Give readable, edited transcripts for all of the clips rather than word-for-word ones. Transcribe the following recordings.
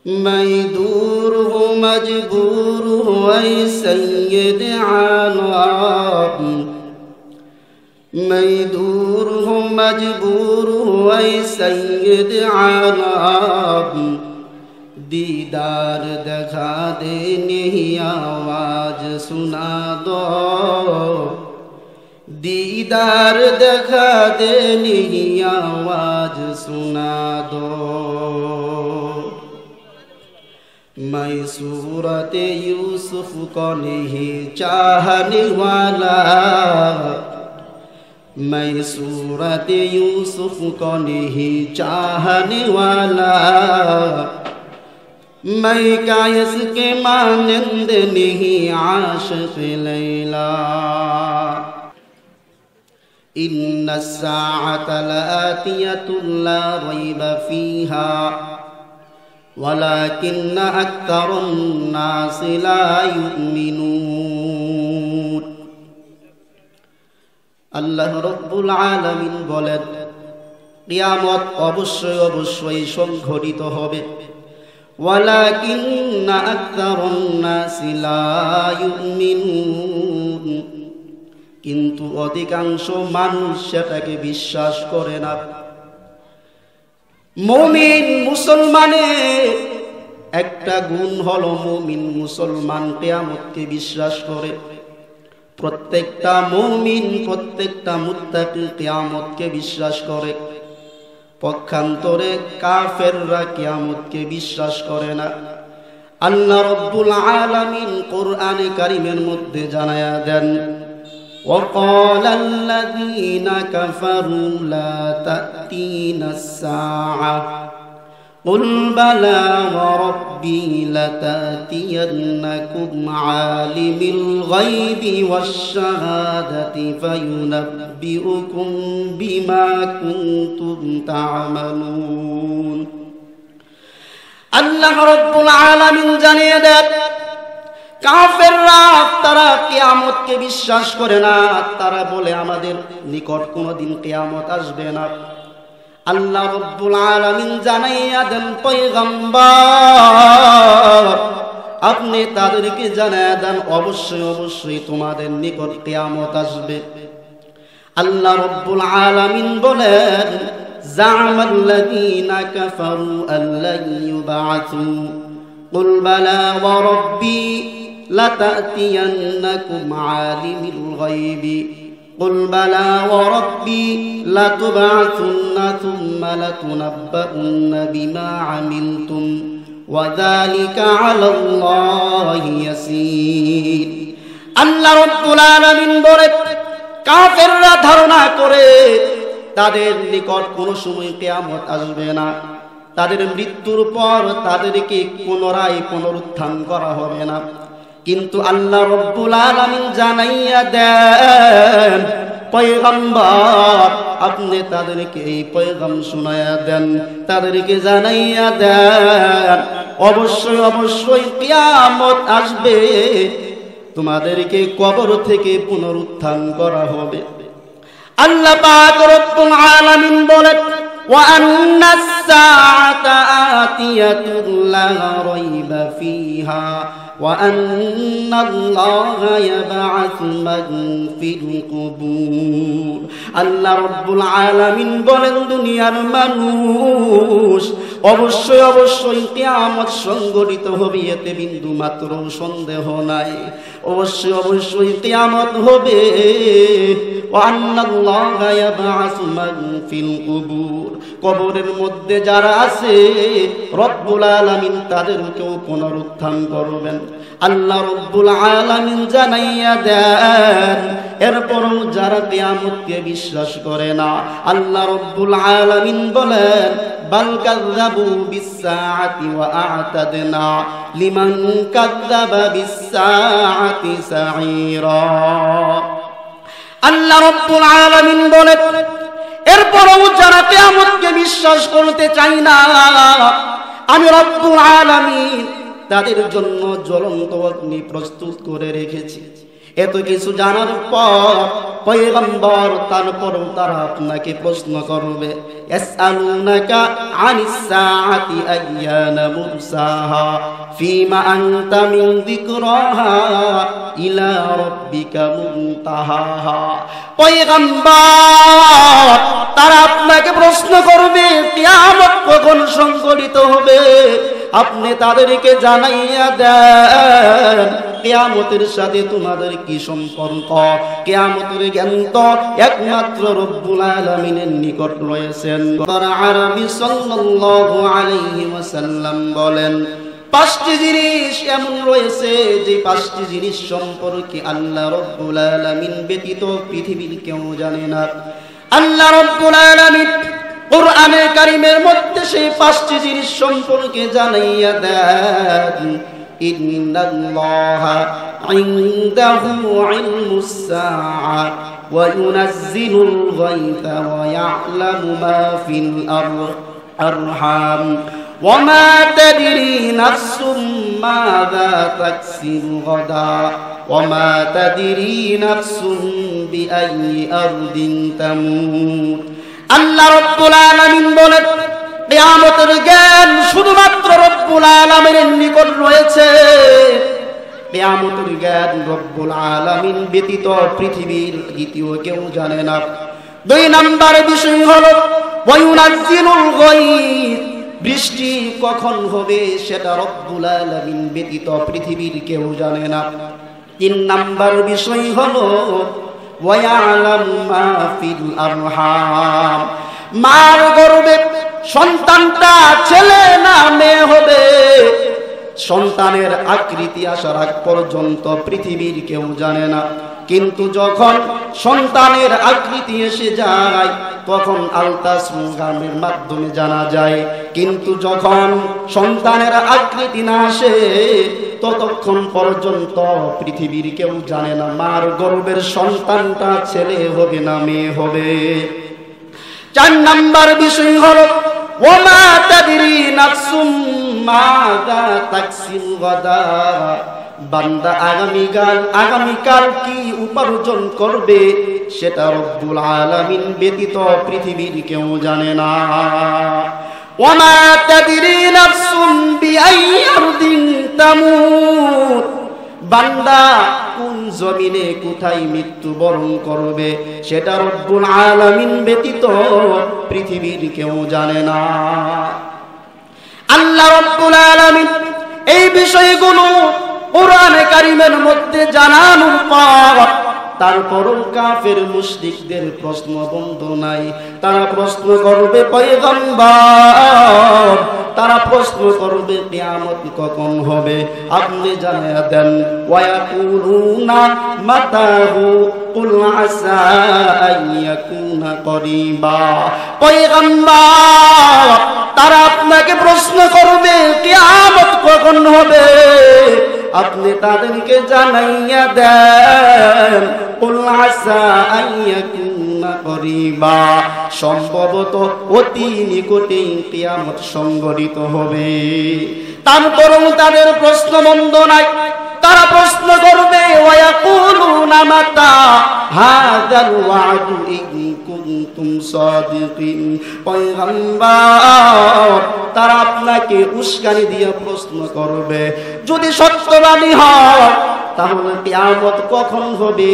मैं दूर हूँ मजबूर हूँ ऐ सैयद आलम, मैं दूर हूँ मजबूर हूँ ऐ सैयद आलम, दीदार दिखा दे नहीं आवाज सुना दो, दीदार दिखा दे नहीं आवाज सुना दो। मैं सूरत यूसुफ को नहीं चाहने वाला, मैं सूरत यूसुफ को नहीं चाहने वाला, मैं कायस के मानंद नहीं आशिक़ लैला। इन्ना अस्साअत लातियतुन ला रैब फीहा वलाकिन्न अक्तरुन्नास ला युमिनून। আল্লাহ রব্বুল আলামিন বলেন, কিয়ামত অবশ্যই অবশ্যই সংঘটিত হবে, ওয়ালাকিন্না আকতারুন্নাসি লা ইউমিনুন, কিন্তু অধিকাংশ মানুষ সেটাকে বিশ্বাস করে না। মুমিন মুসলমানের একটা গুণ হলো মুমিন মুসলমান কিয়ামতকে বিশ্বাস করে। প্রত্যেকটা মুমিন প্রত্যেকটা মুত্তাকি কিয়ামতকে বিশ্বাস করে, পক্ষান্তরে কাফেররা কিয়ামতকে বিশ্বাস করে না। আল্লাহ রব্বুল আলামিন কোরআনে কারীমের মধ্যে জানায়া দেন, وقال الذين كفروا لا تأتينا الساعة قل بلى وربي لتأتينكم عالم الغيب والشهادة فينبئكم بما كنتم تعملون। الله رب العالمين জানিয়ে দেন, কাফেররা তারা কিয়ামতকে বিশ্বাস করে না, তারা বলে আমাদের নিকট কোনোদিন কিয়ামত আসবে না। আল্লাহ রব্বুল আলামিন জানাইয়া দেন, পয়গম্বর আপনি তাদেরকে জানাইয়া দেন অবশ্যই অবশ্যই তোমাদের নিকট কিয়ামত আসবে। আল্লাহ রব্বুল আলামিন বলেন, জা'মাল্লাযীনা কাফারু আল্লান ইউবআসু কুল বালা ওয়া রাব্বি লাতা'তিয়ান্নাকুম আলিমুল গায়বি قل بلى وربي لتبعثن ثم لتنبؤن بما عملتم وذلك على الله يسير। আল্লাহ রাব্বুল আলামিন বলেন, কাফেররা ধারণা করে তাদের নিকট কোনো সময় কিয়ামত আসবে না, তাদের মৃত্যুর পর তাদেরকে পুনরায় পুনরুত্থান করা হবে না। কিন্তু আল্লাহ রব্বুল আলামিন জানাইয়া দেন, পয়গম্বর আপনি তাদেরকে এই পয়গাম শোনায়া দেন, তাদেরকে জানাইয়া দেন অবশ্যই অবশ্যই কিয়ামত আসবে, তোমাদেরকে কবর থেকে পুনরুত্থান করা হবে। আল্লাহ পাক রব্বুল আলামিন বলেন, وأن الساعة آتية لا ريب فيها وأن الله يبعث من في القبور। আল্লাহ রব্বুল আলামিন বলেন, দুনিয়ার মানুষ অবশ্যই অবশ্যই কিয়ামত সংঘটিত হবে, এতে বিন্দু মাত্র সন্দেহ নাই। অবশ্যই অবশ্যই কিয়ামত হবে। ওয়ান্নাল্লাহা ইয়াবআসু মান ফিল কুবুর, কবরের মধ্যে যারা আছে রব্বুল আলামিন তাদেরকেও পুনরুত্থান করবেন। আল্লাহ রব্বুল আলামিন জানাইয়া দেন, এরপরও যারা কিয়ামতকে বিশ্বাস করে না, আল্লাহ রব্বুল আলামিন বলেন, বাল কাযযাবু বিস-সাআতি ওয়া আ'তাদনা লিমান কাযযাবা বিস-সাআতি সাঈরা। আল্লাহ রব্বুল আলামিন বলেন, এরপরও যারা কিয়ামতকে বিশ্বাস করতে চায় না, আমি রব্বুল আলামিন তাদের জন্য জ্বলন্ত অগ্নি প্রস্তুত করে রেখেছি। এত কিছু জানার পর পয়গম্বর তারপরও তারা আপনাকে প্রশ্ন করবে, ইয়াসআলুনাকা আনিস সাআতি আইয়ানা মুরসাহা ফীমা আনতা মিন যিকরাহা ইলা রাব্বিকা মুনতাহাহা। পয়গম্বর তারা আপনাকে প্রশ্ন করবে কিয়ামত কখন সংঘটিত হবে, আপনি তাদেরকে জানাইয়া দেন কিয়ামতের সাথে তোমাদের কি সম্পর্ক। কিয়ামতের জ্ঞান তো একমাত্র রব্বুল আলামিনের নিকট রয়েছেন। আরবি সাল্লাল্লাহু আলাইহি ওয়াসাল্লাম বলেন, 5টি জিনিস এমন রয়েছে যে 5টি জিনিস সম্পর্কে আল্লাহ রব্বুল আলামিন ব্যতীত পৃথিবীর কেউ জানে না। আল্লাহ রব্বুল আলামিন কোরআনে কারীমের মধ্যে সেই 5টি জিনিস সম্পর্কে জানাইয়া দেন, ইন্নাল্লাহা ইনদাহু ইলমুস সাআ ওয়া ইউনাজ্জিলুল গায়থা ওয়া ইয়া'লামু মা ফিল আরহাম ওয়া মা তাদরি নাফসুম মাযা তাকসিবু গাদা ওয়া মা তাদরি নাফসুম বিআইয়ি আরদিন তামুত। আল্লাহ রব্বুল আলামিন বলেন, কিয়ামতের জ্ঞান শুধুমাত্র রব্বুল আলামিনের নিকট রয়েছে। কিয়ামতের জ্ঞান রব্বুল আলামিন ব্যতীত পৃথিবীর দ্বিতীয় কেউ জানে না। 2 নম্বর বিষয় হলো ওয়ায়ুনাজ্জিলুল গায়থ, বৃষ্টি কখন হবে সেটা রব্বুল আলামিন ব্যতীত পৃথিবীর কেউ জানে না। 3 নম্বর বিষয় হলো ওয়ায়ালামু মা ফিল আরহাম, মার গর্ভে সন্তানটা ছেলে না মেয়ে হবে, সন্তানের আকৃতি আসার আগ পর্যন্ত পৃথিবীর কেউ জানে না। কিন্তু যখন সন্তানের আকৃতি এসে যায় তখন আল্ট্রাসোনোগ্রামের মাধ্যমে জানা যায়। কিন্তু যখন সন্তানের আকৃতি না আসে ততক্ষণ পর্যন্ত পৃথিবীর কেউ জানে না মার গর্ভের সন্তানটা ছেলে হবে না মেয়ে হবে। 4 নম্বর বিষয় হলো ওয়ামা তাদরি নাফসুম মাযা তাকসিবু গাদা, বান্দা আগামীকাল কি উপার্জন করবে সেটা রব্বুল আলামিন ব্যতীত পৃথিবীর কেউ জানে না। ওয়ামা তাদরি নাফসুম বিআইয়ি আরদিন তামুত, বান্দা কোন জমিনে কোথায় মৃত্যুবরণ করবে সেটা রব্বুল আলামিন ব্যতীত পৃথিবীর কেউ জানে না। আল্লাহ রব্বুল আলামিন এই বিষয়গুলো কোরআনে কারীমের মধ্যে জানানোর পর তারপরও কাফের মুশরিকদের প্রশ্ন বন্ধ নাই। তারা প্রশ্ন করবে পয়গম্বর, তারা প্রশ্ন করবে কিয়ামত কখন হবে, আপনি জানিয়ে দেন। ওয়ায়াকুলুনা মাতাহু কুল আসা আইয়াকুনা করিবা, পয়গম্বর তারা আপনাকে প্রশ্ন করবে কিয়ামত কখন হবে, আপনি তাদেরকে জানাইয়া দেন কুল আসা আইয়াকুনা করিবা, সম্ভবত অতি নিকটেই কিয়ামত সংঘটিত হবে। তারপরও তাদের প্রশ্ন বন্ধ নাই। তারা প্রশ্ন করবে ওয়ায়াকুলুনা মাতা হাযাল ওয়া'দু ইন কুনতুম সাদিকিন, পয়গম্বর তারা আপনাকে উস্কানি দিয়ে প্রশ্ন করবে যদি সত্যবাদী হয় তাহলে কিয়ামত কখন হবে,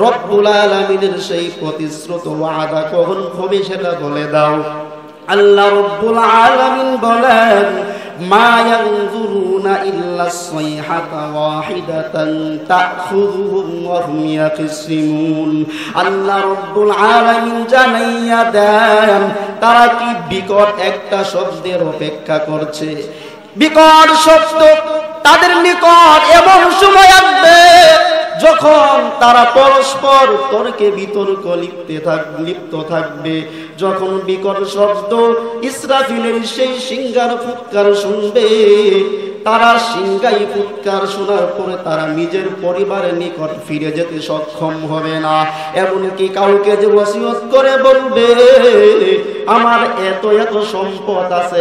রব্বুল আলামিনের সেই প্রতিশ্রুত ওয়াদা কখন হবে সেটা বলে দাও। আল্লাহ রব্বুল আলামিন বলেন, মা ইয়ানজুরুনা ইল্লা সাইহাতা ওয়াহিদাতান তাখুযুহুম ওয়া হুম ইয়াকসিমুন। আল্লাহ রব্বুল আলামিন জানাইয়া দেন তারা কি বিকট একটা শব্দের অপেক্ষা করছে। বিকট শব্দ তাদের নিকট এমন সময় আসবে যখন তারা পরস্পর তর্কে বিতর্ক লিপ্ত থাকবে। যখন বিকট শব্দ ইসরাফিলের সেই সিংহার ফুৎকার শুনবে, তারা সিংহাই ফুৎকার শোনার পরে তারা নিজের পরিবারের নিকট ফিরে যেতে সক্ষম হবে না। এমনকি কাউকে যে ওসিয়ত করে বলবে আমার এত এত সম্পদ আছে,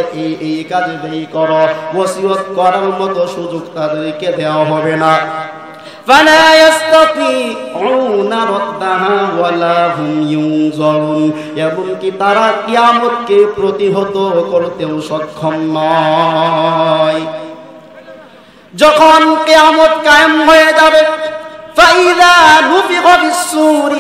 এই কাজে ব্যয় করো, ওসিয়ত করার মতো সুযোগ তাদেরকে দেওয়া হবে না। فلا يستطيعون ردها ولا هم ينظرون এমনকি তারা কিয়ামতকে প্রতিহত করতেও সক্ষম নয়। যখন কিয়ামত কায়েম হয়ে যাবে فإذا نفخ في الصور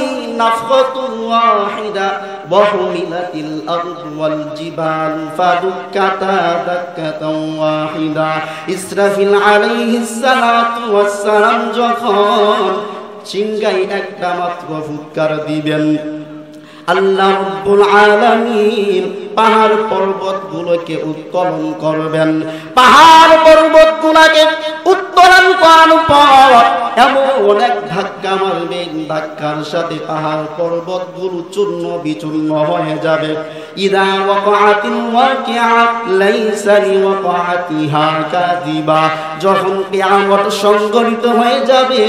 نفخة واحدة وحملت الأرض والجبال فدكتا دكة واحدة إسرافيل عليه الصلاة والسلام যখন চিঙ্গাই একটা মাত্র ফুৎকার দিবেন আল্লাহ রাব্বুল আলামিন পাহাড় পর্বতগুলোকে উত্তোলন করবেন। পাহাড় পর্বতগুলোকে উত্তোলন করার পর এমন এক ধাক্কা মারবেন, ধাক্কার সাথে পাহাড় পর্বতগুলো চূর্ণ বিচূর্ণ হয়ে যাবে। ইদা ওয়াকাতিল ওয়াকিআ লাইসা লিওয়াকাতিহা কাযিবা, যখন কিয়ামত সংঘটিত হয়ে যাবে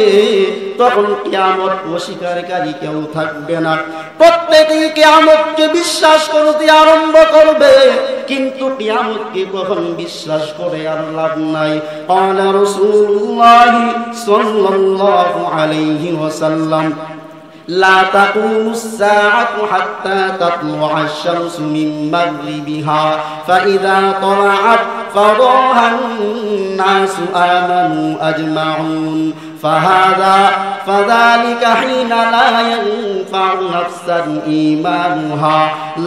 তখন কিয়ামত অস্বীকারী কেউ থাকবে না। প্রত্যেকেই কিয়ামতকে বিশ্বাস করতে আরম্ভ করবে, কিন্তু কিয়ামতকে কখন বিশ্বাস করে আর লাভ নাই। ক্বালা রাসূলুল্লাহ সাল্লাল্লাহু আলাইহি ওয়াসাল্লাম لا تقوم الساعة حتى تطلع الشمس من مغربها فإذا طلعت فضاها الناس آمنوا أجمعون فذلك حين لا ينفع نفسا إيمانها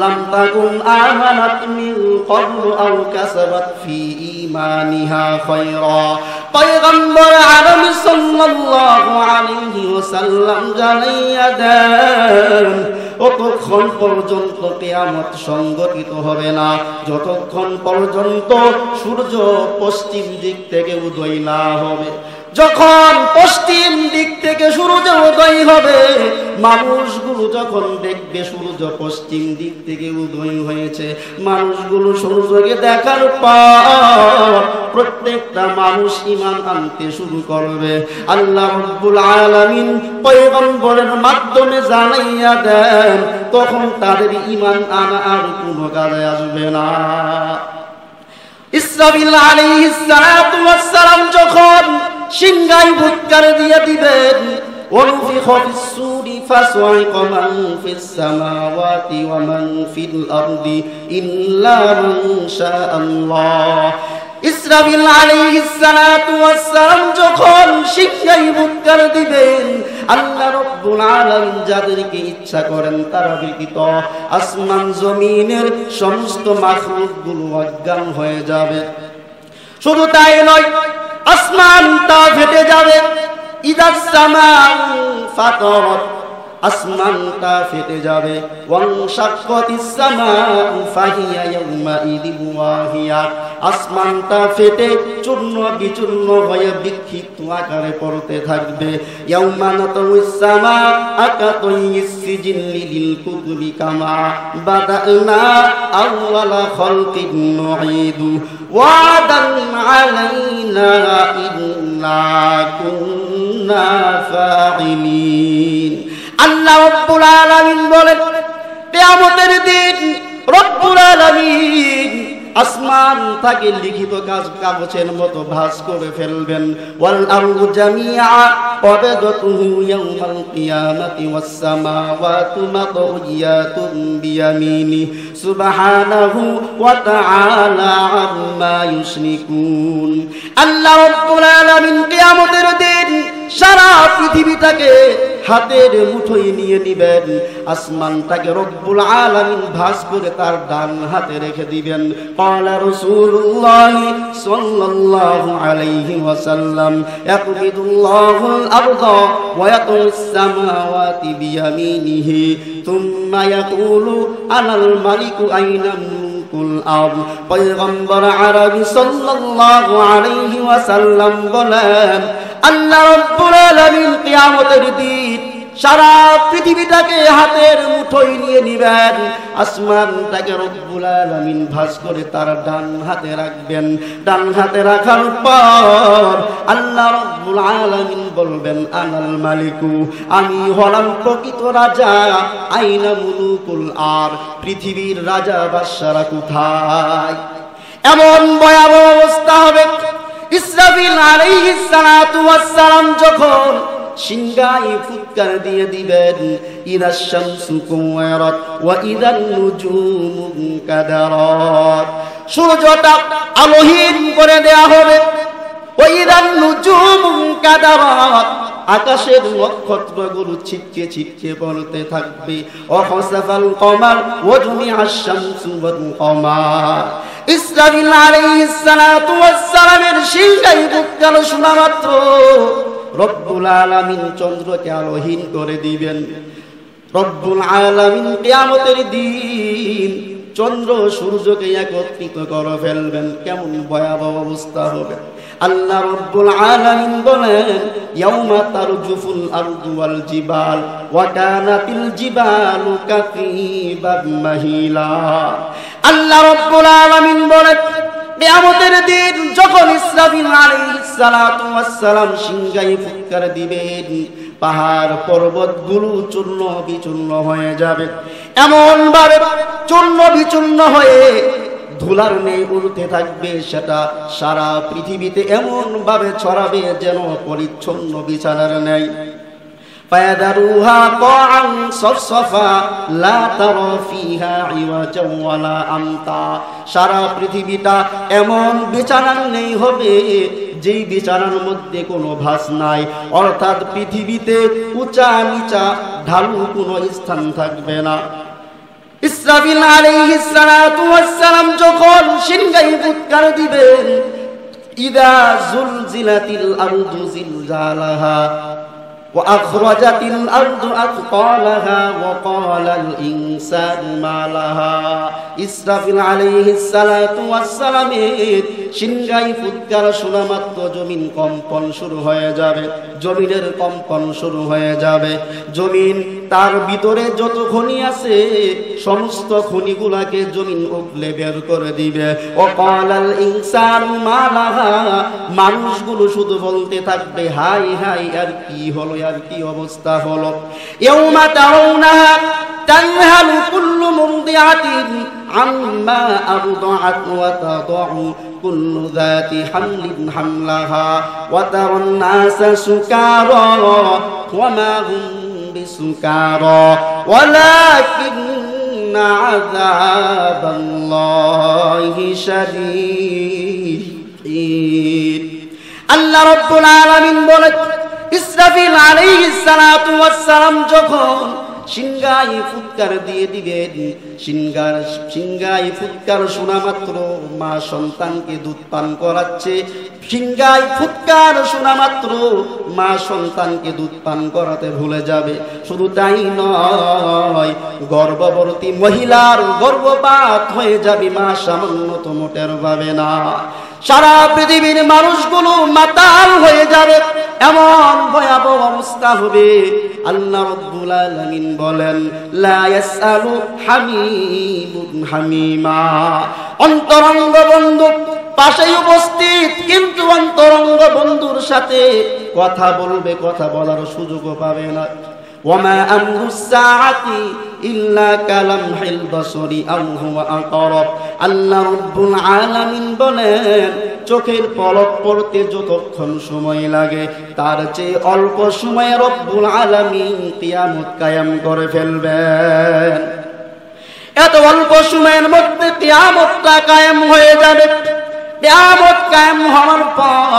لم تكن آمنت من قبل أو كسبت في إيمانها خيرا। পয়গম্বর আরব সাল্লাল্লাহু আলাইহি ওয়াসাল্লাম জানাইয়া দেন ততক্ষণ পর্যন্ত কিয়ামত সংঘটিত হবে না যতক্ষণ পর্যন্ত সূর্য পশ্চিম দিক থেকে উদয় না হবে। যখন পশ্চিম দিক থেকে সূর্য উদয় হবে, মানুষগুলো যখন দেখবে সূর্য পশ্চিম দিক থেকে উদয় হয়েছে, মানুষগুলো সূর্যকে দেখার পর প্রত্যেকটা মানুষ ঈমান আনতে শুরু করবে। আল্লাহ রাব্বুল আলামিন পয়গম্বরের মাধ্যমে জানাইয়া দেন তখন তাদের ঈমান আনা আর কোনো কাজে আসবে না। ইসরাফিল আলাইহিস সালাতু ওয়াস সালাম যখন সিংহায় ফুৎকার দিয়ে দিবেন ونفخ في الصور فصعق من في السماوات ومن في الأرض إلا من شاء الله। ইসরাফিল আলাইহিস সালাতু ওয়াস সালাম যখন সিংহায় ফুৎকার দিবেন, আল্লাহ রাব্বুল আলামিন যাদেরকে ইচ্ছা করেন তারা ব্যতীত আসমান জমিনের সমস্ত মাখলুকগুলো অজ্ঞান হয়ে যাবে। শুধু তাই নয়, আসমানটা ফেটে যাবে। ইদাস সামাউ ফাতারাত, আসমানটা ফেটে যাবে। ওয়ানশাক্কাতিস সামাউ ফাহিয়া ইয়াউমাইদিন ওয়াহিয়া, আসমানটা ফেটে চূর্ণ বিচূর্ণ হয়ে বিক্ষিপ্ত আকারে পড়তে থাকবে। ইয়াউমা নাতাউস সামাউ আকাতাইস সিজিল্লি লিল কুতুবি কামা বাদানা আউওয়ালা খালকিন নুঈদু ওয়াদান আলাইনা ইন্না কুন্না ফাইলিন। আল্লাহ রাব্বুল আলামিন বলেন কিয়ামতের দিন রব্বুল আলামিন আসমান থেকে লিখিত কাগজের মতো ভাঁজ করে ফেলবেন। ওয়াল আরদু জামিআ কবদতুহু ইয়াউমাল কিয়ামাতি ওয়াস সামাওয়াতু মাতউয়াতুন বিয়ামিনি সুবহানাহু ওয়া তাআলা আম্মা ইউশরিকুন। আল্লাহ রাব্বুল আলামিন কিয়ামতের দিন সারা পৃথিবীটাকে হাতের মুঠোয় নিয়ে নিবেন, আসমানটাকে রব্বুল আলামিন ভাঁজ করে তার ডান হাতে রেখে দিবেন। ক্বালা রাসূলুল্লাহ সাল্লাল্লাহু আলাইহি ওয়াসাল্লাম ইয়াকবিদুল্লাহুল আরদা ওয়া ইয়াতুস সামাওয়াতি বিয়ামিনিহি থুম্মা ইয়াকুলু আনাল মালিকু আইনা মুলকুল আরদ। পয়গম্বর আরবি সাল্লাল্লাহু আলাইহি ওয়াসাল্লাম বলেন আল্লাহ রাব্বুল আলামিন কিয়ামতের দিন সারা পৃথিবীটাকে হাতের মুঠোয় নিয়ে নিবেন, আসমানটাকে রব্বুল আলামিন ভাঁজ করে তার ডান হাতে রাখবেন। ডান হাতে রাখার পর আল্লাহ রব্বুল আলামিন বলবেন আনাল মালিকু, আমি হলাম প্রকৃত রাজা। আইনা মুলুকুল আর, পৃথিবীর রাজা বাদশারা কোথায়? এমন ভয়াবহ অবস্থা হবে। ইসরাফিল ইসরাফিল আলাইহিস সালাতু ওয়াস সালাম যখন সিংহায় ফুৎকার দিয়ে দিবেন, ইদাশ শামসু কুওয়ারাত ওয়া ইদান নুজুমু কাদারাত, সূর্যটা আলোহীন করে দেয়া হবে। ওয়া ইদান নুজুমু কাদারাত, আকাশের নক্ষত্রগুলো ছিটকে ছিটকে পড়তে থাকবে। ওয়া খাসাফাল কমার ওয়া জুমিআশ শামসু ওয়াল কমার। ইসরাফিল আলাইহিস সালাতু ওয়াস সালামের সিংহায় ফুৎকার শোনা মাত্র রব্বুল আলামিন চন্দ্রকে আলোহীন করে দিবেন। রব্বুল আলামিন কিয়ামতের দিন চন্দ্র সূর্যকে একত্রিত করে ফেলবেন। কেমন ভয়াবহ অবস্থা হবে! আল্লাহ রব্বুল আলামিন বলেন, ইয়াউমা তারজুফুল আরদু ওয়াল জিবাল ওয়া কানাতিল জিবালু কাসীবাম মাহিলা। আল্লাহ রব্বুল আলামিন বলেন, কিয়ামতের দিন যখন ইসরাফিল আলাইহিস সালাতু ওয়াস সালাম সিংহায় ফুৎকার দিবেন, পাহাড় পর্বতগুলো চূর্ণ বিচূর্ণ হয়ে যাবে। এমন ভাবে চূর্ণ বিচূর্ণ হয়ে ধুলার নেই উড়তে থাকবে, সেটা সারা পৃথিবীতে এমন ভাবে ছড়াবে যেন পরিচ্ছন্ন বিছানার নেই। ফায়াদারুহা কাআন সফসফা লা তারা ফিহা ইওয়াজা ওয়ালা আমতা। সারা পৃথিবীটা এমন বিছানার নেই হবে যেই বিছানার মধ্যে কোনো ভাঁজ নাই, অর্থাৎ পৃথিবীতে উঁচা নিচা ঢালু কোনো স্থান থাকবে না। ইসরাফিল আলাইহিস সালাতু ওয়াস সালাম যখন সিংহায় ফুৎকার দিবেন, ইদা জুলজিলাতিল আরদু জিলজালাহা ওয়া আখরাজাতিল আরদু আথকালাহা ওয়া ক্বালাল ইনসানু মা লাহা। ইসরাফিল আলাইহিস সালাতু ওয়াস সালামের সিংহায় ফুৎকার শোনা মাত্র জমিন কম্পন শুরু হয়ে যাবে, জমিনের কম্পন শুরু হয়ে যাবে। জমিন তার ভিতরে যত খনি আছে সমস্ত খনিগুলাকে জমিন উগলে বের করে দিবে। ও ক্বালাল ইনসানু মা লাহা, মানুষগুলো শুধু বলতে থাকবে, হাই হাই, আর কি হলো, আর কি অবস্থা হলো। ইয়াউমা তারাউনাহা তাযহালু কুল্লু মুরদিআতিন আম্মা আরদাআত ওয়া তাদাউ কুল্লু যাতি হামলিন হামলাহা ওয়া তারান নাসা সুকারা ওয়া মা হুম বিসুকারা ওয়ালাকিন্না আযাবাল্লাহি শাদীদ। আল্লাহ রাব্বুল আলামিন বলেন, ইসরাফিল আলাইহিস সালাতু ওয়াস সালাম যখন সিংহায় ফুৎকার দিয়ে দিবেন, সিংহায় ফুৎকার শোনা মাত্র মা সন্তানকে দুধ পান করাচ্ছে। সিংহায় ফুৎকার শোনা মাত্র মা সন্তানকে দুধ পান করাতে ভুলে যাবে। শুধু তাই নয়, গর্ভবতী মহিলার গর্ভপাত হয়ে যাবে, মা সামান্যতম টের পাবে না। সারা পৃথিবীর মানুষগুলো মাতাল হয়ে যাবে, এমন ভয়াবহ অবস্থা হবে। আল্লাহ রাব্বুল আলামিন বলেন, লা ইয়াসআলু হামিমুন হামিমা। অন্তরঙ্গ বন্ধু পাশেই উপস্থিত, কিন্তু অন্তরঙ্গ বন্ধুর সাথে কথা বলবে, কথা বলার সুযোগও পাবে না। ওয়ামা আমরুস সাআতি ইল্লা কালামহিল বাসরি আও হুয়া আকরাব। আল্লাহ রাব্বুল আলামিন বলেন, চোখের পলক পড়তে যতক্ষণ সময় লাগে তার চেয়ে অল্প সময়ে রব্বুল আলামিন কিয়ামত কায়েম করে ফেলবেন। এত অল্প সময়ের মধ্যে কিয়ামতটা কায়েম হয়ে যাবে। কিয়ামত কায়েম হওয়ার পর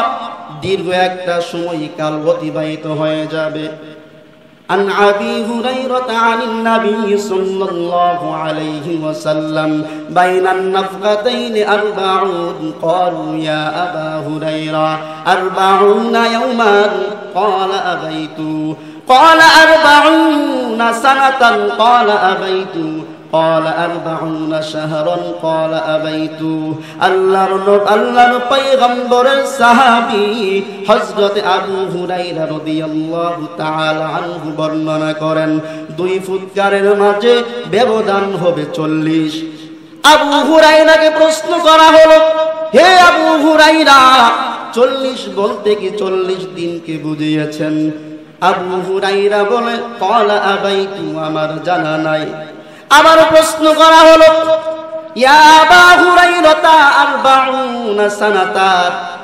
দীর্ঘ একটা সময়কাল অতিবাহিত হয়ে যাবে। عن أبي هريرة عن النبي صلى الله عليه وسلم بين النفختين 40. قالوا يا أبا هريرة 40 يوما؟ قال أبيت. قال 40 سنة؟ قال أبيت. قال 40 شهرا؟ قال أبيت. আল্লাহর পয়গম্বরের সাহাবী হযরত আবু হুরায়রা রাদিয়াল্লাহু তাআলা আনহু বর্ণনা করেন, দুই ফুৎকারের মাঝে ব্যবধান হবে 40। আবু হুরায়রাকে প্রশ্ন করা হলো, হে আবু হুরায়রা, 40 বলতে কি 40 দিনকে বুঝিয়েছেন? আবু হুরায়রা বলে, قال أبيت, আমার জানা নাই। আবার প্রশ্ন করা হলো, ইয়া আবা হুরায়রা 40 সানাতা,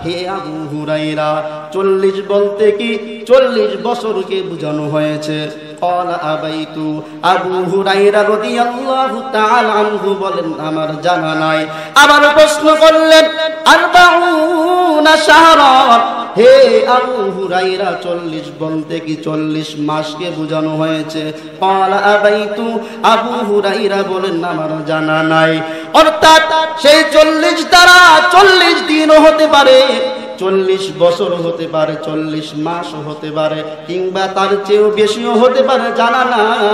হে আবু হুরায়রা 40 বলতে কি 40 বছরকে বোঝানো হয়েছে। ক্বালা আবাইতু, আবু হুরায়রা রাদিয়াল্লাহু তাআলা আনহু বলেন আমার জানা নাই। আবার প্রশ্ন করলেন আরবাউনা শাহরান, হে আবু হুরায়রা 40 বলতে কি 40 মাসকে বোঝানো হয়েছে। ক্বালা আবাইতু, আবু হুরায়রা বলেন আমার জানা নাই। অর্থাৎ সেই 40 দ্বারা 40 দিনও হতে পারে, 40 বছর হতে পারে, 40 মাসও হতে পারে, কিংবা তার চেয়েও বেশিও হতে পারে, জানা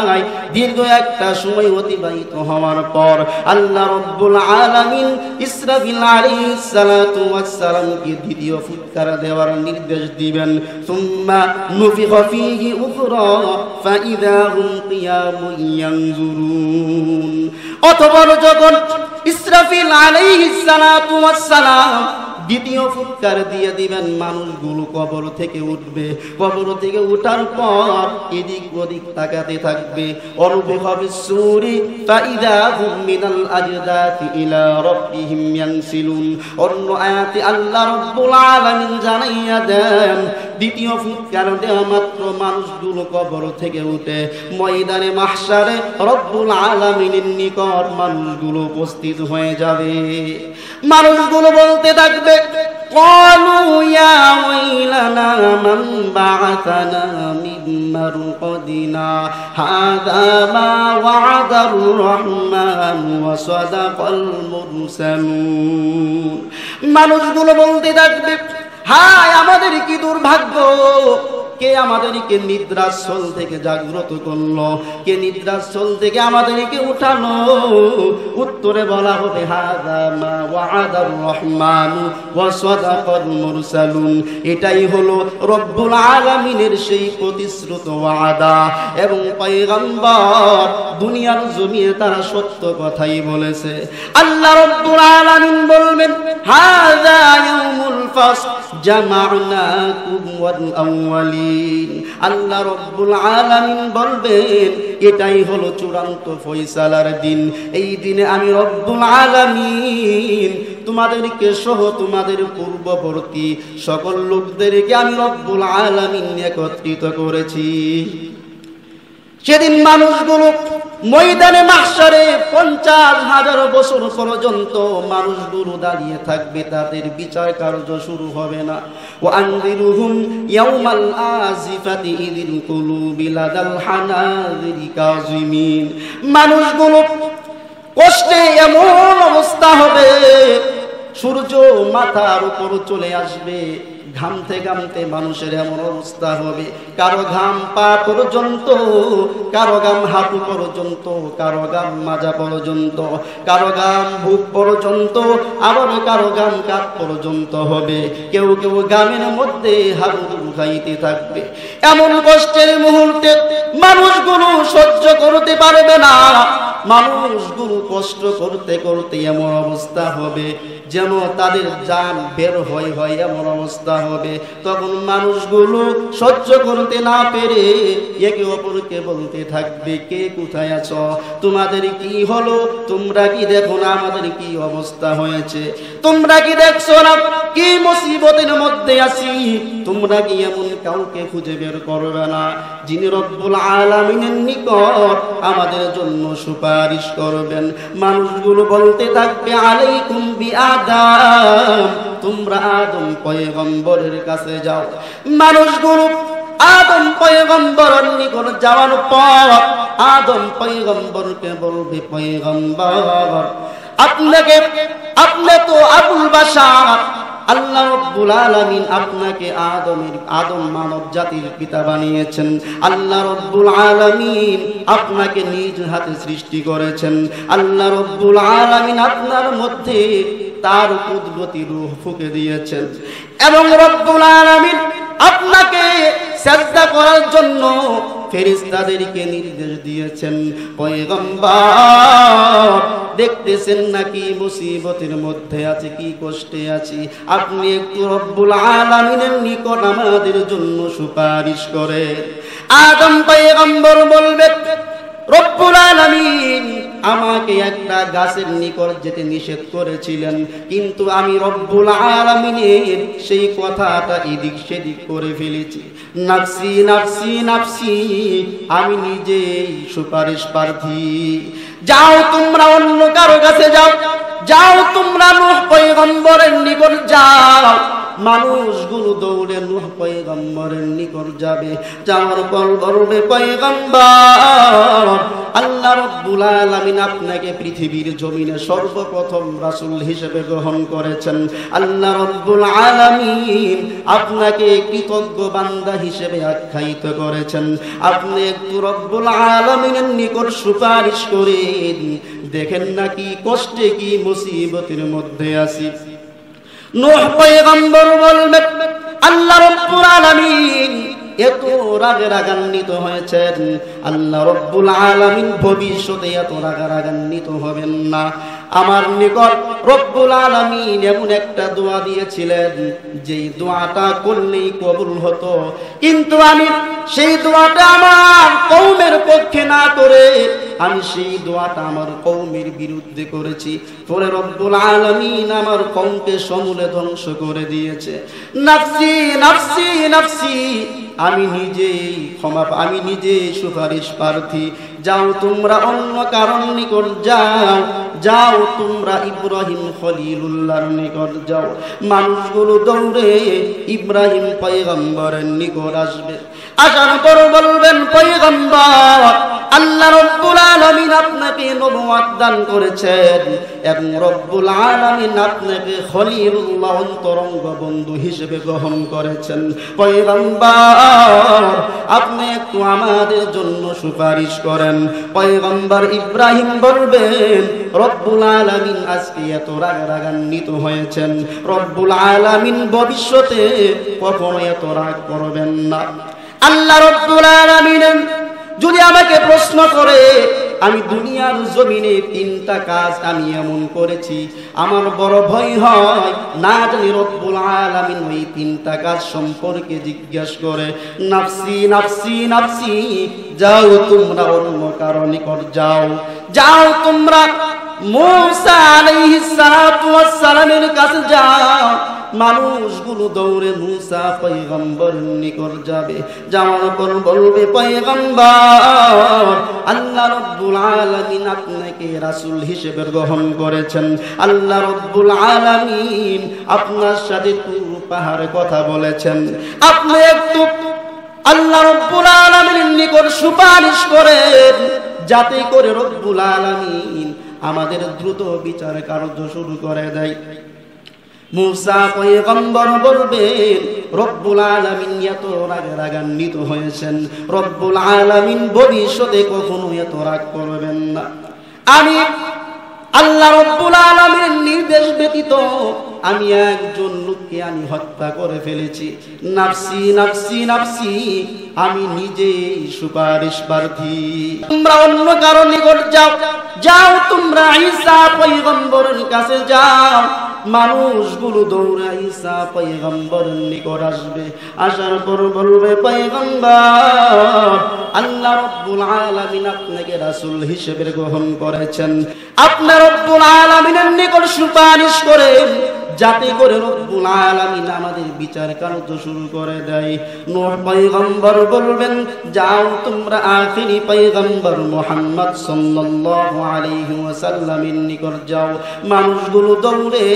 নাই। দীর্ঘ একটা সময় অতিবাহিত হওয়ার পর আল্লাহ রাব্বুল আলামিন ইসরাফিল আলাইহিস সালাতু ওয়াস সালামকে দ্বিতীয় ফুৎকার দেওয়ার নির্দেশ দিবেন। সুম্মা নুফিখা ফীহি উখরা ফাইযা হুম কিয়ামুন ইয়ানজুরুন। অতঃপর যখন ইসরাফিল আলাইহিস সালাতু ওয়াস সালাম দ্বিতীয় ফুৎকার দিয়ে দিবেন, মানুষগুলো কবর থেকে উঠবে। কবর থেকে উঠার পর এদিক ওদিক তাকাতে থাকবে। অরুফিখা ফিস-সূরি ফাইযা হুম মিনাল আজদাতি ইলা রাব্বিহিম ইয়ানসিলুন। অন্য আয়াতে আল্লাহ রাব্বুল আলামিন জানাইয়া দেন দ্বিতীয় ফুৎকার দেওয়া মাত্র মানুষগুলো কবর থেকে উঠে ময়দানে মাহশারে রব্বুল আলামিনের নিকট মানুষগুলো উপস্থিত হয়ে যাবে। মানুষগুলো বলতে থাকবে ক্বালু ইয়া ওয়াইলানা মান বা'আথানা মিন মারকাদিনা হাযা মা ওয়া'দার রাহমান ওয়া সাদাকাল মুরসালুন। মানুষগুলো বলতে থাকবে হায় আমাদের কি দুর্ভাগ্য, কে আমাদেরকে নিদ্রাস্থল থেকে জাগ্রত করলো, কে নিদ্রাস্থল থেকে আমাদেরকে উঠালো। উত্তরে বলা হবে হাযা মা ওয়া'দার রহমান ওয়া সাদাকাল মুরসালুন। এটাই হলো রব্বুল আলামিনের সেই প্রতিশ্রুত ওয়াদা এবং পয়গম্বর দুনিয়ার জমিনে তারা সত্য কথাই বলেছে। আল্লাহ রব্বুল আলামিন বলবেন হাযা ইয়াউমুল ফাসল জামা'নাকুম ওয়াল আউয়ালিন। আল্লাহ রব্বুল আলামিন বলবেন এটাই হলো চূড়ান্ত ফয়সালার দিন। এই দিনে আমি রব্বুল আলামিন তোমাদেরকে সহ তোমাদের পূর্ববর্তী সকল লোকদেরকে আমি রব্বুল আলামিন একত্রিত করেছি। সেদিন মানুষগুলো ময়দানে মাহশারে 50,000 বছর পর্যন্ত মানুষগুলো দাঁড়িয়ে থাকবে, তাদের বিচার কার্য শুরু হবে না। ওয়া আনযিরুহুম ইয়াউমাল আজিফাতি ইযিল কুলুবি লাদাল হানাযিরি কাযিমিন। মানুষগুলো কষ্টে এমন অবস্থা হবে, সূর্য মাথার উপর চলে আসবে, ঘামতে ঘামতে মানুষের এমন অবস্থা হবে, কারো ঘাম পা পর্যন্ত, কারো ঘাম হাঁটু পর্যন্ত, কারো ঘাম মাজা পর্যন্ত, কারো ঘাম বুক পর্যন্ত, আবার কারো ঘাম কাঁধ পর্যন্ত হবে। কেউ কেউ ঘামের মধ্যে হাবুডুবু খাইতে থাকবে। এমন কষ্টের মুহূর্তে মানুষগুলো সহ্য করতে পারবে না। মানুষগুলো কষ্ট করতে করতে এমন অবস্থা হবে যেন তাদের জান বের হয় এমন অবস্থা হবে। তখন মানুষগুলো সহ্য করতে না পেরে একে অপরকে বলতে থাকবে কে কোথায় আছো, তোমাদের কি হলো, তোমরা কি দেখো না আমাদের কি অবস্থা হয়েছে, তোমরা কি দেখছো না কি মুসিবতের মধ্যে আছি, তোমরা কি এমন কাউকে খুঁজে বের করবে না যিনি রব্বুল আলামিনের নিকট আমাদের জন্য সুপারিশ করবেন। মানুষগুলো বলতে থাকবে আলাইকুম বিআদম, তোমরা আদম পয়গম্বরের কাছে যাও। মানুষগুলো আদম পয়গম্বরের নিকট যাওয়ার পর আদম পয়গম্বরকে বলবে পয়গম্বর আপনি তো আবুল বাশার, আল্লাহ রাব্বুল আলামিন আপনাকে আদম মানব জাতির পিতা বানিয়েছেন। আল্লাহ রাব্বুল আলামিন আপনাকে নিজ হাতে সৃষ্টি করেছেন। আল্লাহ রাব্বুল আলামিন আপনার মধ্যে তার কুদরতি রূহ ফুঁকে দিয়েছেন এবং রব্বুল আলামিন আপনাকে সিজদা করার জন্য ফেরেশতাদেরকে নির্দেশ দিয়েছেন। পয়গম্বর দেখতেছেন নাকি মুসিবতের মধ্যে আছে, কি কষ্টে আছি, আপনি একটু রব্বুল আলামিনের নিকট আমাদের জন্য সুপারিশ করেন। আদম পয়গম্বর বলবে রব্বুল আলামিন আমাকে একটা গাছের নিকট যেতে নিষেধ করেছিলেন, কিন্তু আমি রব্বুল আলামিনের সেই কথাটা এদিক সেদিক করে ফেলেছি। নাফসি নাফসি নাফসি, আমি নিজেই সুপারিশ প্রার্থী। যাও তোমরা অন্য কারো কাছে যাও, যাও তোমরা নূহ পয়গম্বরের নিকট যাও। মানুষগুলো দৌড়ে নূহ পয়গম্বরের নিকট যাবে, যাওয়ার পর বলবে, পয়গম্বর, আল্লাহ রাব্বুল আলামিন আপনাকে পৃথিবীর জমিনে সর্বপ্রথম রাসূল হিসেবে গ্রহণ করেছেন। আল্লাহ রাব্বুল আলামিন আপনাকে কৃতজ্ঞ বান্দা হিসেবে আখ্যায়িত করেছেন। আপনি একটু রব্বুল আলামিনের নিকট সুপারিশ করেন, দেখেন না কি কষ্টে কি মুসিবতের মধ্যে আছি। নূহ পয়গম্বর বলবেন, আল্লাহ রাব্বুল আলামিন এত রাগান্বিত হয়েছেন, আল্লাহ রাব্বুল আলামিন ভবিষ্যতে এত রাগান্বিত হবেন না। আমার নিকট রব্বুল আলামিন এমন একটা দোয়া দিয়েছিলেন, যেই দোয়াটা করলেই কবুল হতো, কিন্তু আমি সেই দোয়াটা আমার কওমের পক্ষে না করে আমি সেই দোয়াটা আমার কওমের বিরুদ্ধে করেছি। পরে রব্বুল আলামিন আমার কওমকে সমূলে ধ্বংস করে দিয়েছে। নাফসি নাফসি নাফসি, আমি নিজেই আমি নিজেই সুপারিশ প্রার্থী। যাও তোমরা অন্য কারণ নিকট যাও, যাও তোমরা ইব্রাহিম খলিলুল্লাহর নিকট যাও। মানুষগুলো দৌড়ে ইব্রাহিম পয়গম্বরের নিকট আসবে, আসার পর বলবেন, পয়গম্বর, আল্লাহ রাব্বুল আলামিন আপনাকে নবুয়ত দান করেছেন এবং রব্বুল আলামিন আপনাকে খলিলুল্লাহ অন্তরঙ্গ বন্ধু হিসেবে গ্রহণ করেছেন। পয়গম্বর, আপনি একটু আমাদের জন্য সুপারিশ করেন। পয়গম্বর ইব্রাহিম বলবেন, রব্বুল আলামিন আজকে এত রাগান্বিত হয়েছেন, রব্বুল আলামিন ভবিষ্যতে কখনো এত রাগ করবেন না। আল্লাহ রাব্বুল আলামিন যদি আমাকে প্রশ্ন করে, আমি দুনিয়ার জমিনে 3টা কাজ আমি এমন করেছি, আমার বড় ভয় হয় না জানি রব্বুল আলামিন ওই 3টা কাজ সম্পর্কে জিজ্ঞাসা করে। নাফসি নাফসি নাফসি, যাও তোমরা অন্য কারো নিকট যাও, যাও তোমরা মূসা আলাইহিস সালাতু ওয়াস সালামের কাছে যাও। মানুষগুলো দৌড়ে মূসা পয়গম্বরের নিকট যাবে, যাওয়ার পর বলবে, পয়গম্বর, আল্লাহ রাব্বুল আলামিন আপনাকে রাসূল হিসেবে গ্রহণ করেছেন। আল্লাহ রাব্বুল আলামিন আপনার সাথে তুর পাহাড়ে কথা বলেছেন। আপনি একটু আল্লাহ রাব্বুল আলামিনের নিকট সুপারিশ করেন, যাতে করে রব্বুল আলামিন আমাদের দ্রুত বিচার কার্য শুরু করে দেয়। মূসা পয়গম্বর বলবেন, রব্বুল আলামিন এত রাগান্বিত হয়েছেন, রব্বুল আলামিন ভবিষ্যতে কখনো এত রাগ করবেন না। আমি আল্লাহ রব্বুল আলামিনের নির্দেশ ব্যতীত আমি একজন লোককে আমি হত্যা করে ফেলেছি। নাফসি নাফসি নাফসি, আমি নিজেই সুপারিশ প্রার্থী। তোমরা অন্য কারো নিকট যাও, যাও তোমরা ঈসা পয়গম্বরের কাছে যাও। মানুষগুলো দৌড়ে ঈসা পয়গম্বরের নিকট আসবে, আসার পর বলবে, পয়গম্বর, আল্লাহ রাব্বুল আলামিন আপনাকে রাসূল হিসেবে গ্রহণ করেছেন। আপনার রব্বুল আলামিনের নিকট সুপারিশ করেন, যাতে করে রব্বুল আলামিন আমাদের বিচার কার্য শুরু করে দেয়। নূহ পয়গম্বর বলবেন, যাও তোমরা আখিরি পয়গম্বর মুহাম্মদ সাল্লাল্লাহু আলাইহি ওয়াসাল্লামের নিকট যাও। মানুষগুলো দৌড়ে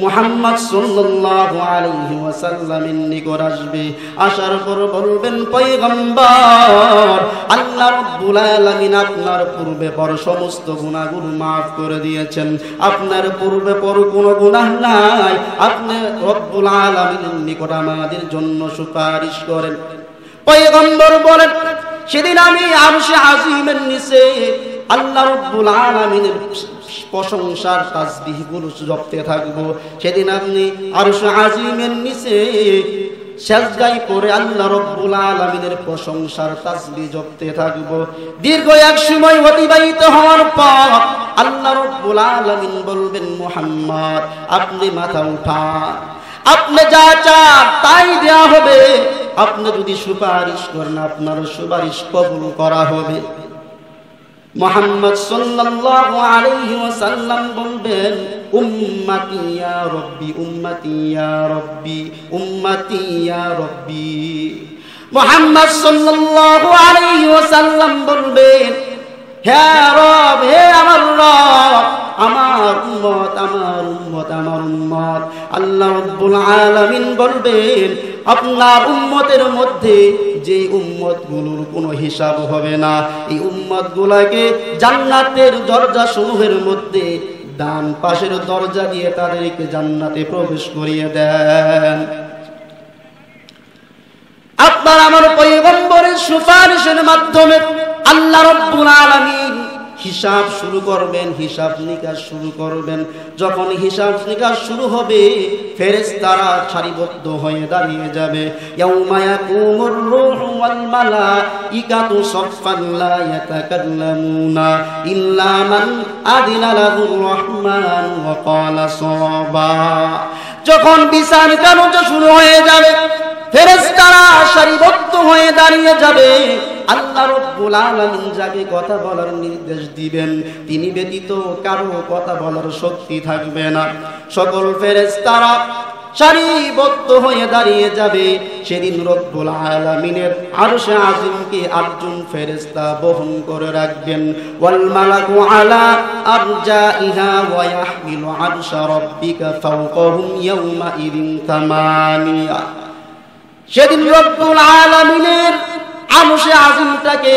মুহাম্মদ সাল্লাল্লাহু আলাইহি ওয়াসাল্লামের নিকট আসবে, আসার পর বলবেন, পয়গম্বর, আল্লাহ রাব্বুল আলামিন আপনার পূর্বে পর সমস্ত গুনাহগুলো maaf করে দিয়েছেন, আপনার পূর্বে পর কোনো গুনাহ নাই, আপনি রব্বুল আলামিনের নিকট আমাদের জন্য সুপারিশ করেন। পয়গম্বর বলেন, সেদিন আমি আরশে আজিমের নিচে আল্লাহ রাব্বুল আলামিনের প্রশংসার তাসবিহগুলো জপতে থাকবো। সেদিন আপনি আরশে আজিমের নিচে সেজদায় পড়ে আল্লাহ রাব্বুল আলামিনের প্রশংসার তাসবিহ জপতে থাকবো। দীর্ঘ এক সময় অতিবাহিত হওয়ার পর আল্লাহ রাব্বুল আলামিন বলবেন, মুহাম্মদ, আপনি মাথা উঠান, আপনি যা চান তাই দেয়া হবে, আপনি যদি সুপারিশ করেন আপনার সুপারিশ কবুল করা হবে। মুহাম্মদ সাল্লাল্লাহু আলাইহি ওয়াসাল্লাম বলবেন, উম্মতি ইয়া রাব্বি, উম্মতি ইয়া রাব্বি, উম্মতি ইয়া রাব্বি। মুহাম্মদ সাল্লাল্লাহু আলাইহি ওয়াসাল্লাম বলবেন, হে রব, হে আমার রব, আমার উম্মত, আমার উম্মত, আমার উম্মত। আল্লাহ রাব্বুল আলামিন বলবেন, আপনার উম্মতের মধ্যে যে উম্মতগুলোর কোনো হিসাব হবে না, এই উম্মতগুলোকে জান্নাতের দরজা সমূহের মধ্যে ডান পাশের দরজা দিয়ে তাদেরকে জান্নাতে প্রবেশ করিয়ে দেন। আপনার আমার পয়গম্বরের সুপারিশের মাধ্যমে আল্লাহ রাব্বুল আলামিন হিসাব শুরু করবেন, হিসাব নিকাশ শুরু করবেন। যখন হিসাব নিকাশ শুরু হবে, ফেরেশতারা সারিবদ্ধ হয়ে দাঁড়িয়ে যাবে। ইয়াউমা ইয়াকুমুর রূহু ওয়াল মালাইকাতু সাফফান লা ইয়াতাকাল্লামুনা ইল্লা মান আযিনা লাহুর রাহমান ওয়া ক্বালা সাওয়াবা। যখন বিচার কার্য শুরু হয়ে যাবে, ফেরেশতারা সারিবদ্ধ হয়ে দাঁড়িয়ে যাবে। আল্লাহ রাব্বুল আলামিন যাকে কথা বলার নির্দেশ দিবেন, তিনি ব্যতীত কারো কথা বলার শক্তি থাকবে না। সকল ফেরেশতারা সারিবদ্ধ হয়ে দাঁড়িয়ে যাবে। সেদিন রব্বুল আলামিনের আরশে আজিমকে 8 জন ফেরেশতা বহন করে রাখবেন। ওয়াল মালাকু আলা আরজাইহা ওয়া ইয়াহমিলু আরশা রাব্বিকা ফাওকাহুম ইয়াওমা ইদিন তামানিয়া। সেদিন রব্বুল আলামিনের আরশে আজিমটাকে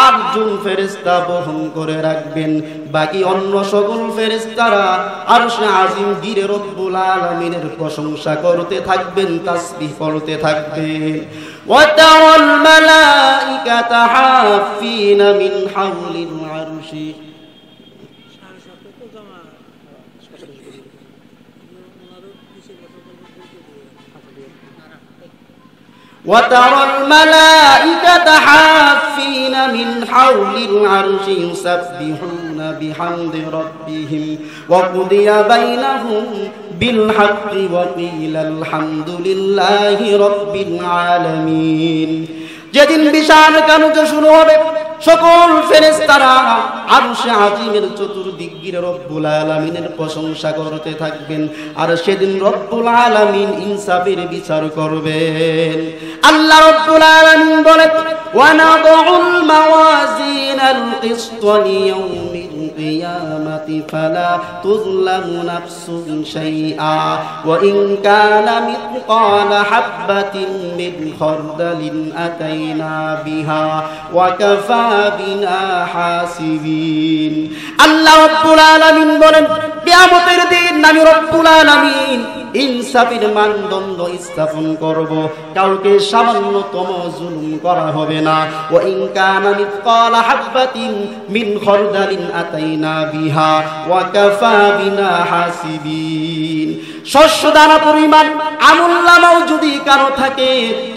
8 জন ফেরেশতা বহন করে রাখবেন। বাকি অন্য সকল ফেরেশতারা আরশে আজিম ঘিরে রব্বুল আলামিনের প্রশংসা করতে থাকবেন, তাসবিহ করতে থাকবেন। ওয়া তারাল মালাইকাতা হাফিনা মিন হাওলিল আরশি। وترى الملائكة حافين من حول العرش يسبحون بحمد ربهم وقضي بينهم بالحق وقيل الحمد لله رب العالمين। যেদিন বিশাল কার্য শুরু হবে, সকল ফেরেশতারা আরশে আজিমের চতুর্দিক ঘিরে রব্বুল আলামিনের প্রশংসা করতে থাকবেন। আর সেদিন রব্বুল আলামিন ইনসাফের বিচার করবেন। আল্লাহ রব্বুল আলামিন বলেন, ওয়া নাদউল মাওয়াজিনাল কিসত লিয়াউমিল কিয়ামাতি ফালা তুযলামু নাফসুন শাইআ ওয়া ইন কানা মিথকালা হাববাতিন মিন খারদালিন আতাইনা বিহা ওয়া কাফা বিনা হাসিবিন। আল্লাহ রাব্বুল আলামিন বলেন, কিয়ামতের দিন আমি রব্বুল আলামিন ইনসাফের মানদণ্ড স্থাপন করব। কাউকে সামান্যতম জুলুম করা হবে না। ওয়া ইন কানা মিথকালা হাববাতিন মিন খারদালিন আতাইনা বিহা ওয়া কাফা বিনা হাসিবিন। শস্য দানা পরিমাণ আমলনামাও যদি কারো থাকে,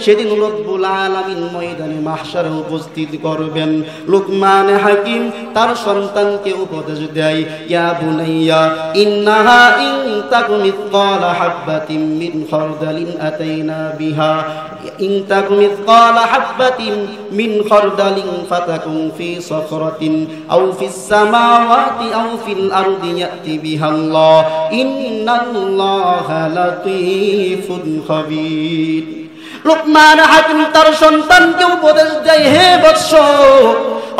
সেদিন রব্বুল আলামিন ময়দানে মাহশারে উপস্থিত করবেন। লুকমান হাকিম তার সন্তানকে উপদেশ দেয়, ইয়া বুনাইয়া ইন্নাহা ইন তাকু মিথকালা হাববাতিন মিন খারদালিন আতাইনা বিহা ইন তাকু মিথকালা হাববাতিন মিন খারদালিন ফাতাকুন ফি সখরাতিন আও ফিস সামাওয়াতি আও ফিল আরদি ইয়াতি বিহা আল্লাহ ইন্নাল্লাহা লাতীফুন খাবীর। লুকমান হাকিম তার সন্তানকে উপদেশ দেয়, হে বৎস,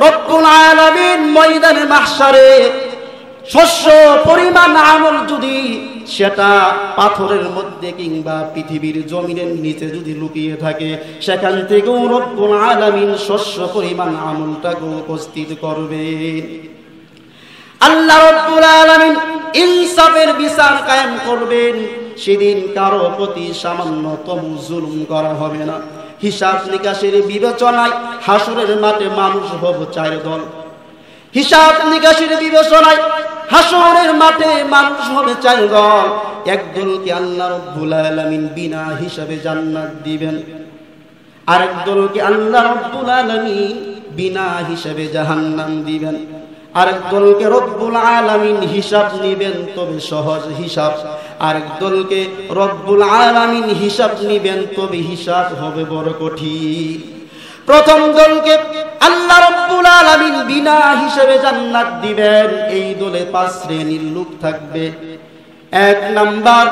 রব্বুল আলামিন ময়দানে মাহশারে শস্য পরিমাণ আমল যদি সেটা পাথরের মধ্যে কিংবা পৃথিবীর জমিনের নিচে যদি লুকিয়ে থাকে, সেখান থেকেও রব্বুল আলামিন শস্য পরিমাণ আমলটাকে উপস্থিত করবেন। আল্লাহ রব্বুল আলামিন ইনসাফের বিচার কায়েম করবেন। সেদিন কারো প্রতি সামান্যতম জুলুম করা হবে না। হিসাব নিকাশের বিবেচনায় হাসরের মাঠে মানুষ হবে 4 দল। হিসাব নিকাশের বিবেচনায় হাসরের মাঠে মানুষ হবে 4 দল। একদলকে আল্লাহ রাব্বুল আলামিন বিনা হিসাবে জান্নাত দিবেন, আরেক দলকে আল্লাহ রাব্বুল আলামিন বিনা হিসাবে জাহান্নাম দিবেন। আরেক দলকে রব্বুল আলামিন হিসাব নিবেন, তবে সহজ হিসাব। আরেক দলকে রব্বুল আলামিন হিসাব নিবেন, তবে হিসাব হবে বড় কঠিন। প্রথম দলকে আল্লাহ রাব্বুল আলামিন বিনা হিসাবে জান্নাত দিবেন। এই দলে 5 শ্রেণীর লোক থাকবে। 1 নাম্বার,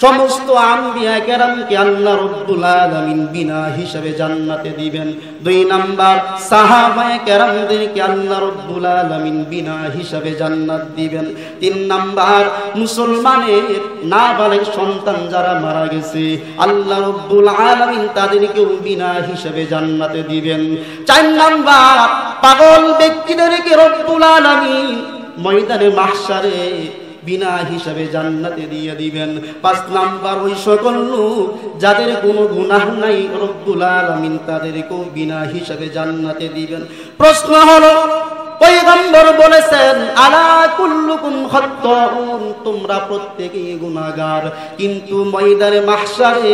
সমস্ত আম্বিয়া কেরামকে আল্লাহ রাব্বুল আলামিন বিনা হিসাবে জান্নাতে দিবেন। 2 নাম্বার, সাহাবায়ে কেরামদেরকে আল্লাহ রাব্বুল আলামিন বিনা হিসাবে জান্নাত দিবেন। 3 নাম্বার, মুসলমানের নাবালেগ সন্তান যারা মারা গেছে আল্লাহ রাব্বুল আলামিন তাদেরকেও বিনা হিসাবে জান্নাতে দিবেন। 4 নাম্বার, পাগল ব্যক্তিদেরকে রব্বুল আলামিন ময়দানে মাহশারে বিনা হিসাবে জান্নাতে দিয়ে দিবেন। 5 নাম্বার, ওই সকল লোক যাদের কোনো গুনাহ নাই রব্বুল আলামিন তাদেরকেও বিনা হিসাবে জান্নাতে দিবেন। প্রশ্ন হলো, পয়গম্বর বলেছেন আলা কুল্লুকুম খাত্তাউন, তোমরা প্রত্যেকেই গুনাহগার, কিন্তু ময়দানে মাহশারে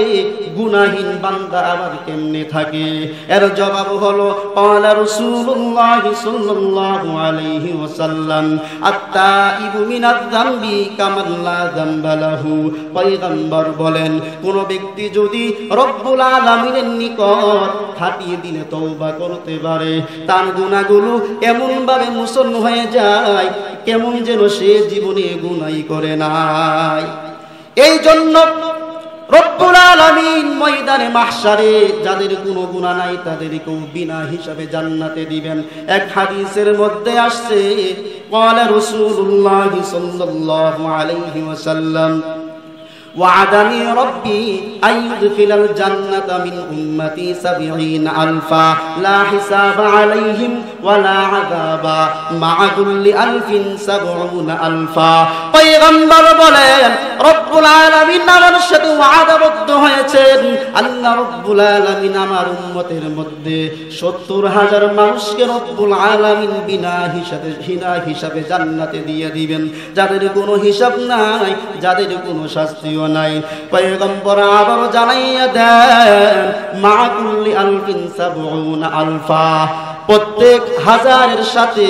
গুনাহীন বান্দা আবার কেমনে থাকে? এর জবাব হলো ক্বালা রাসূলুল্লাহ সাল্লাল্লাহু আলাইহি ওয়াসাল্লাম আত-তাইবু মিনাজ যামবি কামান লা যামবা লাহু। পয়গম্বর বলেন, কোন ব্যক্তি যদি রব্বুল আলামিনের নিকট খাঁটি দিনে তওবা করতে পারে, তার গুনাহগুলো এমন ভাবে মুসল হয়ে যায় কেমন যেন সে জীবনে গুনাহই করে নাই। এই জন্য রব্বুল আলামিন ময়দানে মাহশারে যাদের কোনো গুনাহ নাই তাদেরকেও বিনা হিসাবে জান্নাতে দিবেন। এক হাদিসের মধ্যে আসছে ক্বালা রাসূলুল্লাহ সাল্লাল্লাহু আলাইহি ওয়াসাল্লাম وعدني ربي أن يدخل الجنة من أمتي 70,000 لا حساب عليهم ولا عذاب مع كل 1000 70,000। পয়গম্বর বলেন রব্বুল আলামিন আমার সাথে ওয়াদাবদ্ধ হয়েছেন, আল্লাহ রব্বুল আলামিন আমার উম্মতের মধ্যে 70,000 মানুষকে রব্বুল আলামিন বিনা হিসাবে জান্নাতে দিয়ে দিবেন, যাদের কোনো হিসাব নাই, যাদের কোনো শাস্তি নাই। পয়গম্বর আবার জানাইয়া দেন মা কুল্লি 1000 70,000, প্রত্যেক হাজারের সাথে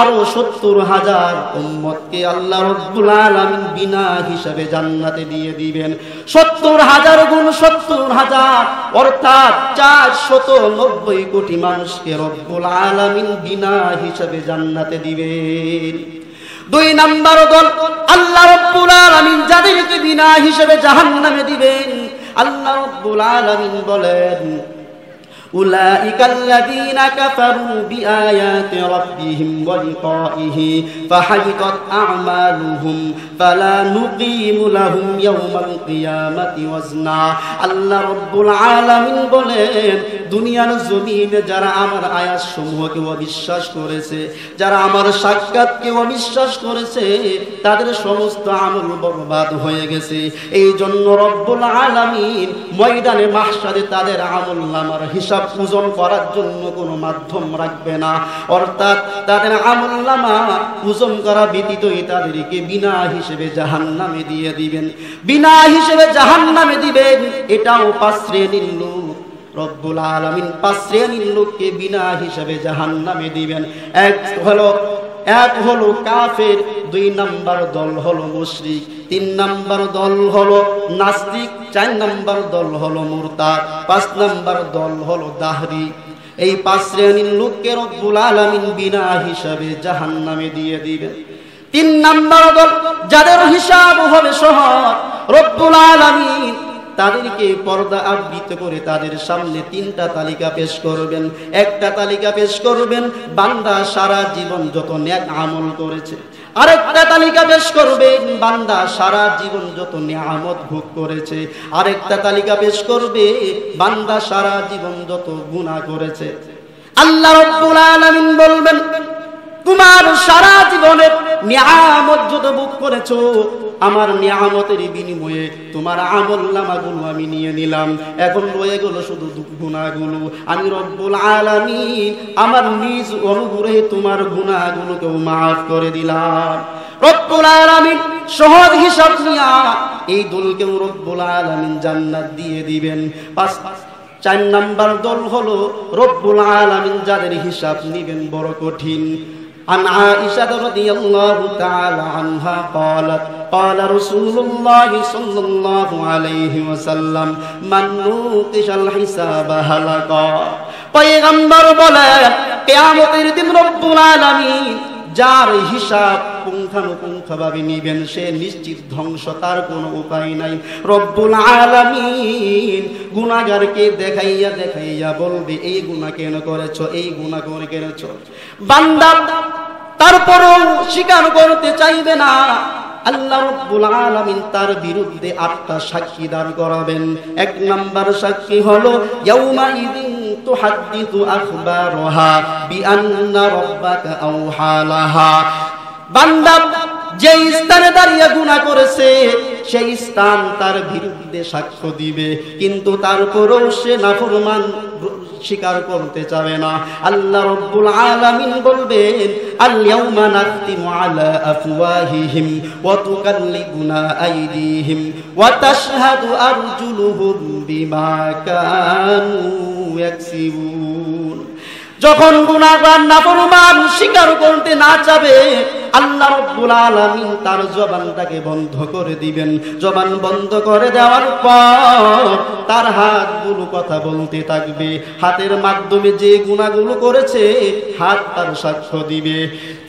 আরো 70,000 উম্মতকে আল্লাহ রাব্বুল আলামিন বিনা হিসাবে জান্নাতে দিয়ে দিবেন। 70,000 গুণ 70,000 অর্থাৎ 490 কোটি মানুষকে রব্বুল আলামিন বিনা হিসাবে জান্নাতে দিবেন। 2 নাম্বার দল, আল্লাহ রাব্বুল আলামিন যাদেরকে বিনা হিসাবে জাহান্নামে দিবেন, আল্লাহ রাব্বুল আলামিন বলেন উলাইকাল্লাযীনা কাফারু বিআয়াতি রাব্বিহিম ওয়া লিকাইহি ফাহাবিতাত আ'মালুহুম ফালা নুকিমু লাহুম ইয়াওমাল কিয়ামাতি ওয়াজনা। আল্লাহ রাব্বুল আলামিন বলেন, দুনিয়ার জমিনে যারা আমার আয়াতসমূহকে অবিশ্বাস করেছে, যারা আমার সাক্ষাৎকে অবিশ্বাস করেছে, তাদের সমস্ত আমল বরবাদ হয়ে গেছে। এই জন্য রব্বুল আলামিন ময়দানে মাহশারে তাদের আমলনামার হিসাব ওজন করার জন্য কোনো মাধ্যম রাখবে না, অর্থাৎ তাদের আমলনামা ওজন করা ব্যতীতই তাদেরকে বিনা হিসেবে জাহান্নামে দিয়ে দিবেন। বিনা হিসেবে জাহান্নামে দিবেন। এটাও 5 শ্রেণীর লোক রব্বুল আলামিন 5 শ্রেণীর লোককে বিনা হিসেবে জাহান্নামে দিবেন। এক হলো কাফের, 2 নাম্বার দল হলো মুশরিক, 3 নাম্বার দল হলো নাস্তিক, 4 নাম্বার দল হলো মুরতাদ, 5 নাম্বার দল হলো দাহরি। এই 5 শ্রেণীর লোককে রব্বুল আলামিন বিনা হিসাবে জাহান্নামে দিয়ে দিবেন। 3 নাম্বার দল যাদের হিসাব হবে সহজ, রব্বুল আলামিন তাদেরকে পর্দা আবৃত করে তাদের সামনে 3টা তালিকা পেশ করবেন। একটা তালিকা পেশ করবেন বান্দা সারা জীবন যত নেক আমল করেছে, আরেকটা তালিকা পেশ করবেন বান্দা সারা জীবন যত নিয়ামত ভোগ করেছে, আরেকটা তালিকা পেশ করবে বান্দা সারা জীবন যত গুনাহ করেছে। আল্লাহ রাব্বুল আলামিন বলবেন, তোমার সারা জীবনের নিয়ামত যত ভোগ করেছো, আমার নিয়ামতের বিনিময়ে তোমার আমলনামাগুলো আমি নিয়ে নিলাম, এখন রয়ে গেল শুধু গুনাহগুলো। আমি রব্বুল আলামিন আমার নিজ অনুগ্রহে তোমার গুনাহগুলোকেও মাফ করে দিলাম। রব্বুল আলামিন সহজ হিসাব নিয়া এই দলকেও রব্বুল আলামিন জান্নাত দিয়ে দিবেন। 4 নাম্বার দল হলো রব্বুল আলামিন যাদের হিসাব নিবেন বড় কঠিন। عن عائشة رضي الله تعالى عنها قالت قال رسول الله صلى الله عليه وسلم من نوقش الحساب هلك। পয়গম্বর বলেন কিয়ামতের দিন রব্বুল আলামিন যার হিসাব পুঙ্খানুপুঙ্খভাবে নিবেন সে নিশ্চিত ধ্বংস, তার কোনো উপায় নাই। রব্বুল আলামিন গুনাহগারকে দেখাইয়া দেখাইয়া বলবে এই গুনাহ কেন করেছো, এই গুনাহ করে করেছো। বান্দা তারপরও স্বীকার করতে চাইবে না। আল্লাহ রাব্বুল আলামিন তার বিরুদ্ধে 8টা সাক্ষী দাঁড় করাবেন। 1 নাম্বার সাক্ষী হলো ইয়াউমা ইদিন তুহাদ্দিসু আখবারহা বিআন্না রাব্বাকা আওহা লাহা। বান্দা যে স্থানে দাঁড়িয়ে গুনাহ করেছে সেই স্থান তার বিরুদ্ধে সাক্ষ্য দিবে, কিন্তু তারপরও সে নাফরমান স্বীকার করতে চাবে না। আল্লাহ রাব্বুল আলামিন বলবেন আল ইয়াউমা নাখতিমু আলা আফওয়াহিহিম ওয়া তুকাল্লিমুনা আইদিহিম ওয়া তাশহাদু আরজুলুহুম বিমা কানু ইয়াকসিবুন। যখন গুনাহগার নাফরমান স্বীকার করতে না চাবে আল্লাহ রাব্বুল আলামিন তার জবানটাকে বন্ধ করে দিবেন। জবান বন্ধ করে দেওয়ার পর তার হাতগুলো কথা বলতে থাকবে। হাতের মাধ্যমে যে গুনাহগুলো করেছে হাত তার সাক্ষ্য দিবে।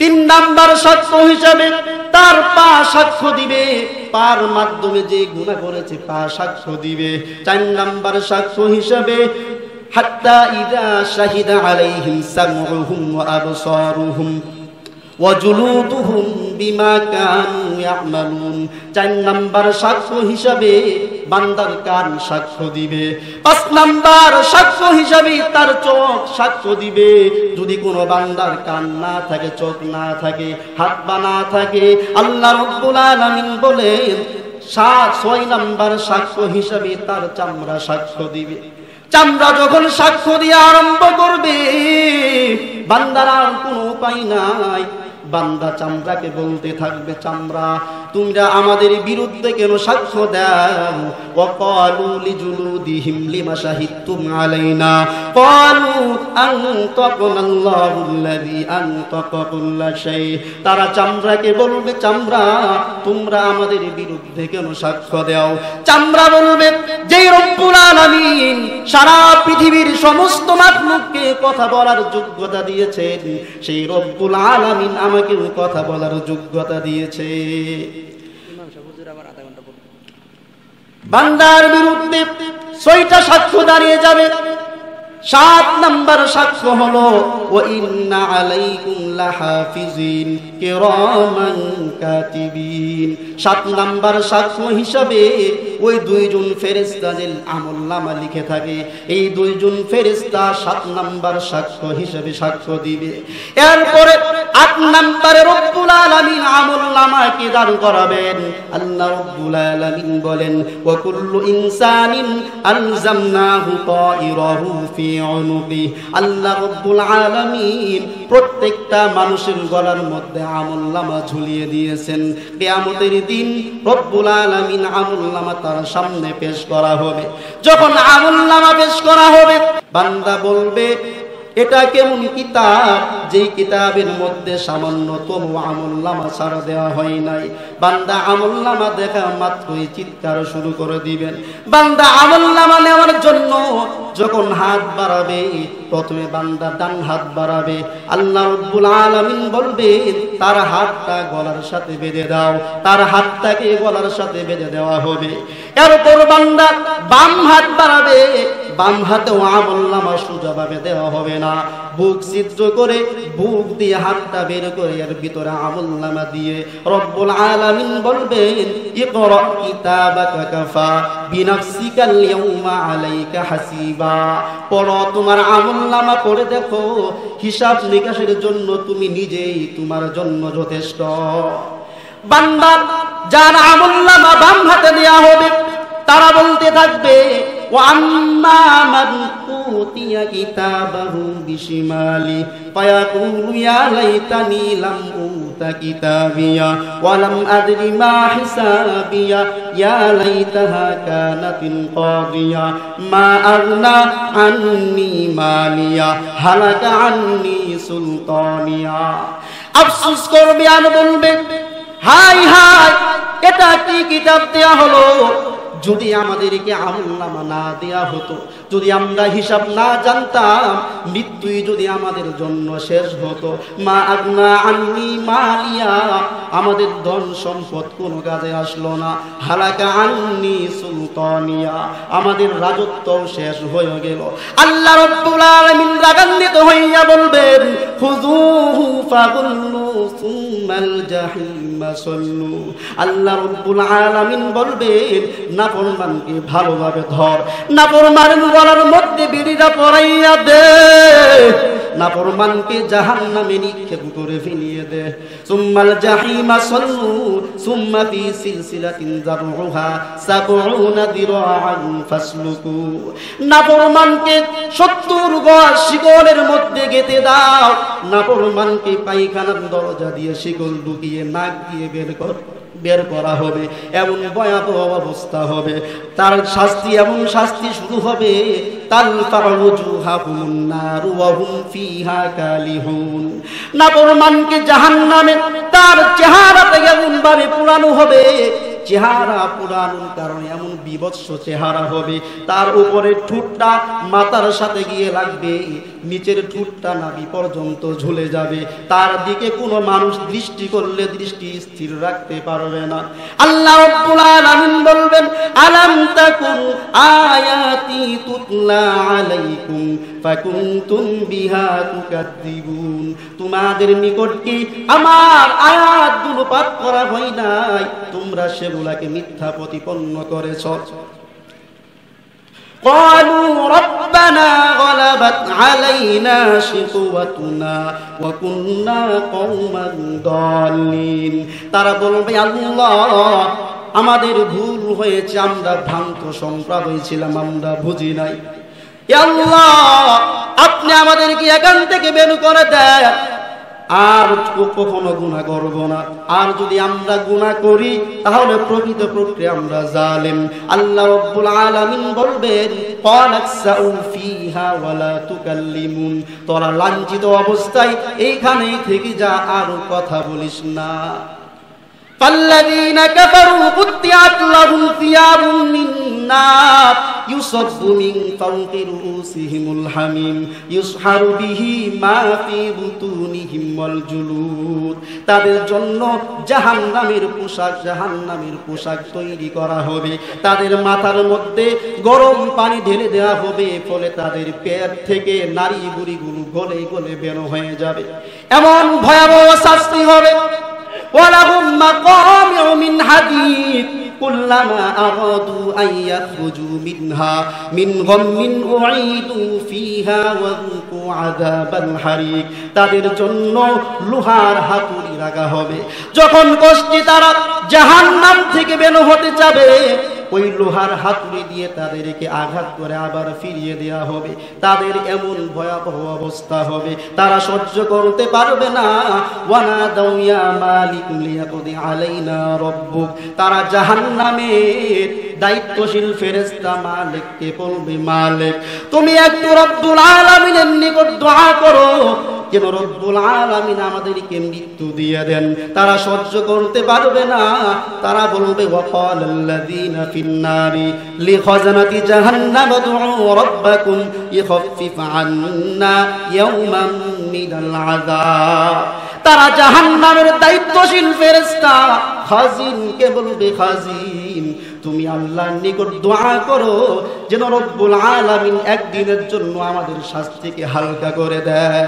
3 নাম্বার সাক্ষ্য হিসাবে তার পা সাক্ষ্য দিবে। পার মাধ্যমে যে গুনাহ করেছে পা সাক্ষ্য দিবে। 4 নাম্বার সাক্ষ্য হিসাবে হাত্তা ইযা শাহিদা আলাইহিম সামউহুম ওয়া আবসারুহুম ওয়া জুলুদুহুম বিমা কানু ইয়ামালুন। 4 নাম্বার সাক্ষ্য হিসাবে বান্দার কান সাক্ষ্য দিবে। 5 নাম্বার সাক্ষ্য হিসাবে তার চোখ সাক্ষ্য দিবে। যদি কোনো বান্দার কান না থাকে, চোখ না থাকে, হাত পা না থাকে, আল্লাহ রাব্বুল আলামিন বলেন 6 নাম্বার সাক্ষ্য হিসাবে তার চামড়া সাক্ষ্য দিবে। চামড়া যখন সাক্ষ্য দিয়ে আরম্ভ করবে বান্দার আর কোনো উপায় নাই। বান্দা চামড়াকে বলতে থাকবে চামড়া তোমরা আমাদের বিরুদ্ধে কেন সাক্ষ্য দাও। ওয়াকালু লিজুলুদিহিম লিমা শাহিদতুম আলাইনা ক্বালু আনতাকাল্লাহুল্লাযী আনতাকা কুল্লা শাই। তারা চামড়াকে বলবে চামড়া তোমরা আমাদের বিরুদ্ধে কেন সাক্ষ্য দাও। চামড়া বলবে যেই রব্বুল আলামিন সারা পৃথিবীর সমস্ত মাখলুককে কথা বলার যোগ্যতা দিয়েছেন সেই রব্বুল আলামিন আমাকেও কথা বলার যোগ্যতা দিয়েছে। বান্দার বিরুদ্ধে 6টা সাক্ষ্য দাঁড়িয়ে যাবে। 7 নাম্বার সাক্ষ্য হলো ওয়া ইন্না আলাইকুম লাহাফিজিন কিরামান কাতিবিন। 7 নাম্বার সাক্ষ্য হিসাবে ওই 2 জন ফেরেশতা যে আমলনামা লিখে থাকে এই 2 জন ফেরেশতা 7 নাম্বার সাক্ষ্য হিসাবে সাক্ষ্য দিবে। এরপরে 8 নম্বরে রব্বুল আলামিন আমলনামাকে দান করাবেন। আল্লাহ রব্বুল আলামিন বলেন ওয়া কুল্লু ইনসানিন আলজামনাহু তাইরাহু ফি উনুকি। আল্লাহ রব্বুল আলামিন প্রত্যেকটা মানুষের গলার মধ্যে আমলনামা ঝুলিয়ে দিয়েছেন। কিয়ামতের দিন রব্বুল আলামিন আমলনামা তার সামনে পেশ করা হবে। যখন আমলনামা পেশ করা হবে বান্দা বলবে এটা কেমন কিতাব যেই কিতাবের মধ্যে সামান্যতম আমলনামা ছাড়া দেওয়া হয় নাই। বান্দা আমলনামা দেখা মাত্রই চিৎকার শুরু করে দিবেন। বান্দা আমলনামা নেওয়ার জন্য যখন হাত বাড়াবে প্রথমে বান্দা ডান হাত বাড়াবে। আল্লাহ রাব্বুল আলামিন বলবেন তার হাতটা গলার সাথে বেঁধে দাও। তার হাতটাকে গলার সাথে বেঁধে দেওয়া হবে। এরপর বান্দা বাম হাত বাড়াবে। বাম হাতেও আমলনামা সোজাভাবে দেওয়া হবে না। বুক ছিদ্র করে বুক দিয়ে হাতটা বের করে এর ভিতরে আমলনামা দিয়ে রব্বুল আলামিন বলবেন ইকরা কিতাবাকা কাফা বিনাফসিকাল ইয়াউমা আলাইকা হাসিবা। পড়ো তোমার আমলনামা পড়ে দেখো হিসাব নিকাশের জন্য তুমি নিজেই তোমার জন্য যথেষ্ট। বান্দা যার আমলনামা বাম হাতে দেয়া হবে তারা বলতে থাকবে وَأَمَّا مَنْ أُوتِيَ كِتَابَهُ بِشِمَالِهِ فَيَقُولُ يَا لَيْتَنِي لَمْ أُوتَ كِتَابِيَهْ وَلَمْ أَدْرِ مَا حِسَابِيَهْ يَا لَيْتَهَا كَانَتِ الْقَاضِيَةَ مَا أَغْنَى عَنِّي مَالِيَهْ هَلَكَ عَنِّي سُلْطَانِيَهْ। আফসোস করবে আর বলবে হায় হায় এটা কি কিতাব দেয়া হলো যদি আমাদেরকে আমলনামা না দেয়া হতো, যদি আমরা হিসাব না জানতাম, মৃত্যুই যদি আমাদের জন্য শেষ হতো, মা আগনা আন্নি মালিয়া, আমাদের ধন সম্পদ কোনো কাজে আসলো না, হালাকা আন্নি সুলতানিয়া, আমাদের রাজত্বও শেষ হয়ে গেল। আল্লাহ রাব্বুল আলামিন রাগান্বিত হইয়া বলবেন, খুযুহু ফাগুল্লু সুম্মাল জাহিমা সাল্লু। আল্লাহ রাব্বুল আলামিন বলবেন, নাফরমানকে ভালোভাবে ধর, নাফরমানের গলার মধ্যে বিড়িটা পরাইয়া দে, নাফরমানকে জাহান্নামে নিক্ষেপ করে ফেলিয়ে দে। সুম্মাল জাহিমা সাল্লু সুম্মা ফি সিলসিলাতিন যারউহা সাবউনা দিরাআন ফাসলুকু। নাফরমানকে 70 গজ শিকলের মধ্যে গেঁথে দাও, নাফরমানকে পায়খানার দরজা দিয়ে শিকল ঢুকিয়ে নাক দিয়ে বের করা হবে। এমন ভয়াবহ অবস্থা হবে, তার শাস্তি এমন শাস্তি শুরু হবে, তালফাউজুহাহুম নার ওয়া হুম ফিহা কালিহুন। নাফরমানকে জাহান্নামে তার চেহারাতে এমন ভাবে পোড়ানো হবে, চেহারা পুরানোর কারণে এমন বিভৎস চেহারা হবে, তার উপরে ঠোঁটটা মাথার সাথে গিয়ে লাগবে, নিচের ঠোঁটটা নাভি পর্যন্ত ঝুলে যাবে, তার দিকে কোনো মানুষ দৃষ্টি করলে দৃষ্টি স্থির রাখতে পারবে না। আল্লাহ রাব্বুল আলামিন বলবেন, আলাম তাকুন আয়াতি তুতলা আলাইকুম ফাকুনতুম বিহা তুকাদ্দিবুন। তোমাদের নিকট কি আমার আয়াতগুলো পাঠ করা হয় নাই, তোমরা সেগুলাকে মিথ্যা প্রতিপন্ন করেছ। قالوا ربنا غلبت علينا شقوتنا وكنا قوما ضالين। তারা বলবে, আল্লাহ আমাদের ভুল হয়েছে, আমরা ভ্রান্ত সম্প্রদায় ছিলাম, আমরা বুঝি নাই। আল্লাহ আপনি আমাদেরকে এখান থেকে বের করে দেন, আর কখনো গুনাহ করব না। আর যদি আমরা গুনাহ করি তাহলে প্রকৃত প্রক্রিয়া আমরা জালেম। আল্লাহ রাব্বুল আলামিন বলবেন, ক্বালাকসাউ ফিহা ওয়ালা তুকাল্লিমুন। তোরা লাঞ্ছিত অবস্থায় এইখানেই থেকে যা, আর কথা বলিস না। فالذين كفروا قطعت لهم ثياب من نار يصب من فوق رؤوسهم الحميم يسحر به ما في بطونهم والجلود। তাদের জন্য জাহান্নামের পোশাক তৈরি করা হবে, তাদের মাথার মধ্যে গরম পানি ঢেলে দেওয়া হবে, ফলে তাদের পেট থেকে নাড়ি বুড়িগুলো গলে গলে বের হয়ে যাবে। এমন ভয়াবহ শাস্তি হবে। ولهم مقامع من حديد كلما أرادوا أن يخرجوا منها من غم أعيدوا فيها وذوقوا عذاب الحريق। তাদের জন্য লোহার হাতুড়ি রাখা হবে, যখন কষ্টে তারা জাহান্নাম থেকে বের হতে যাবে, ওই লোহার হাতুড়ি দিয়ে তাদেরকে আঘাত করে আবার ফিরিয়ে দেওয়া হবে। তাদের এমন ভয়াবহ অবস্থা হবে, তারা সহ্য করতে পারবে না। ওয়ানাদাউ ইয়া মালিক লিয়াকদি আলাইনা রাব্বুক। তারা জাহান্নামের দায়িত্বশীল ফেরেশতা মালিককে বলবে, মালিক তুমি একটু রব্বুল আলামিনের নিকট দোয়া করো যেন রব্বুল আলামিন আমাদেরকে মৃত্যু দিয়ে দেন। তারা সহ্য করতে পারবে না, তারা বলবে, ওয়াকালাল্লাযীনা ফিন্নারি লিখাজানাতি জাহান্নাম উদউ রাব্বাকুম ইখাফিফ আন্না ইয়াওমান মিনাল আযাব। তারা জাহান্নামের দায়িত্বশীল ফেরেশতা খাজিনকে বলবে, খাজিন তুমি আল্লাহর নিকট দোয়া করো যেন রব্বুল আলামিন একদিনের জন্য আমাদের শাস্তিকে হালকা করে দেন।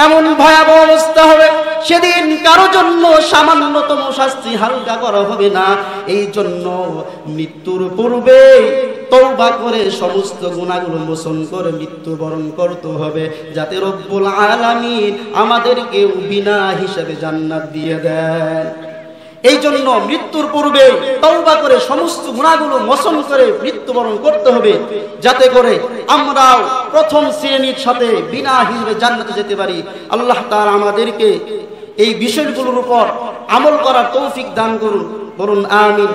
এমন ভয়াবহ অবস্থা হবে, সেদিন কারো জন্য সামান্যতম শাস্তি হালকা করা হবে না। এই জন্য মৃত্যুর পূর্বে তওবা করে সমস্ত গুনাহগুলো মোচন করে মৃত্যুবরণ করতে হবে, যাতে রব্বুল আলামিন আমাদেরকে বিনা হিসাবে জান্নাত দিয়ে দেন। এই জন্য মৃত্যুর পূর্বে তওবা করে সমস্ত গুনাহগুলো মোচন করে মৃত্যুবরণ করতে হবে, যাতে করে আমরাও প্রথম শ্রেণীর সাথে বিনা হিসাবে জান্নাতে যেতে পারি। আল্লাহ তাআলা আমাদেরকে এই বিষয়গুলোর উপর আমল করার তৌফিক দান করুন, বলুন আমিন।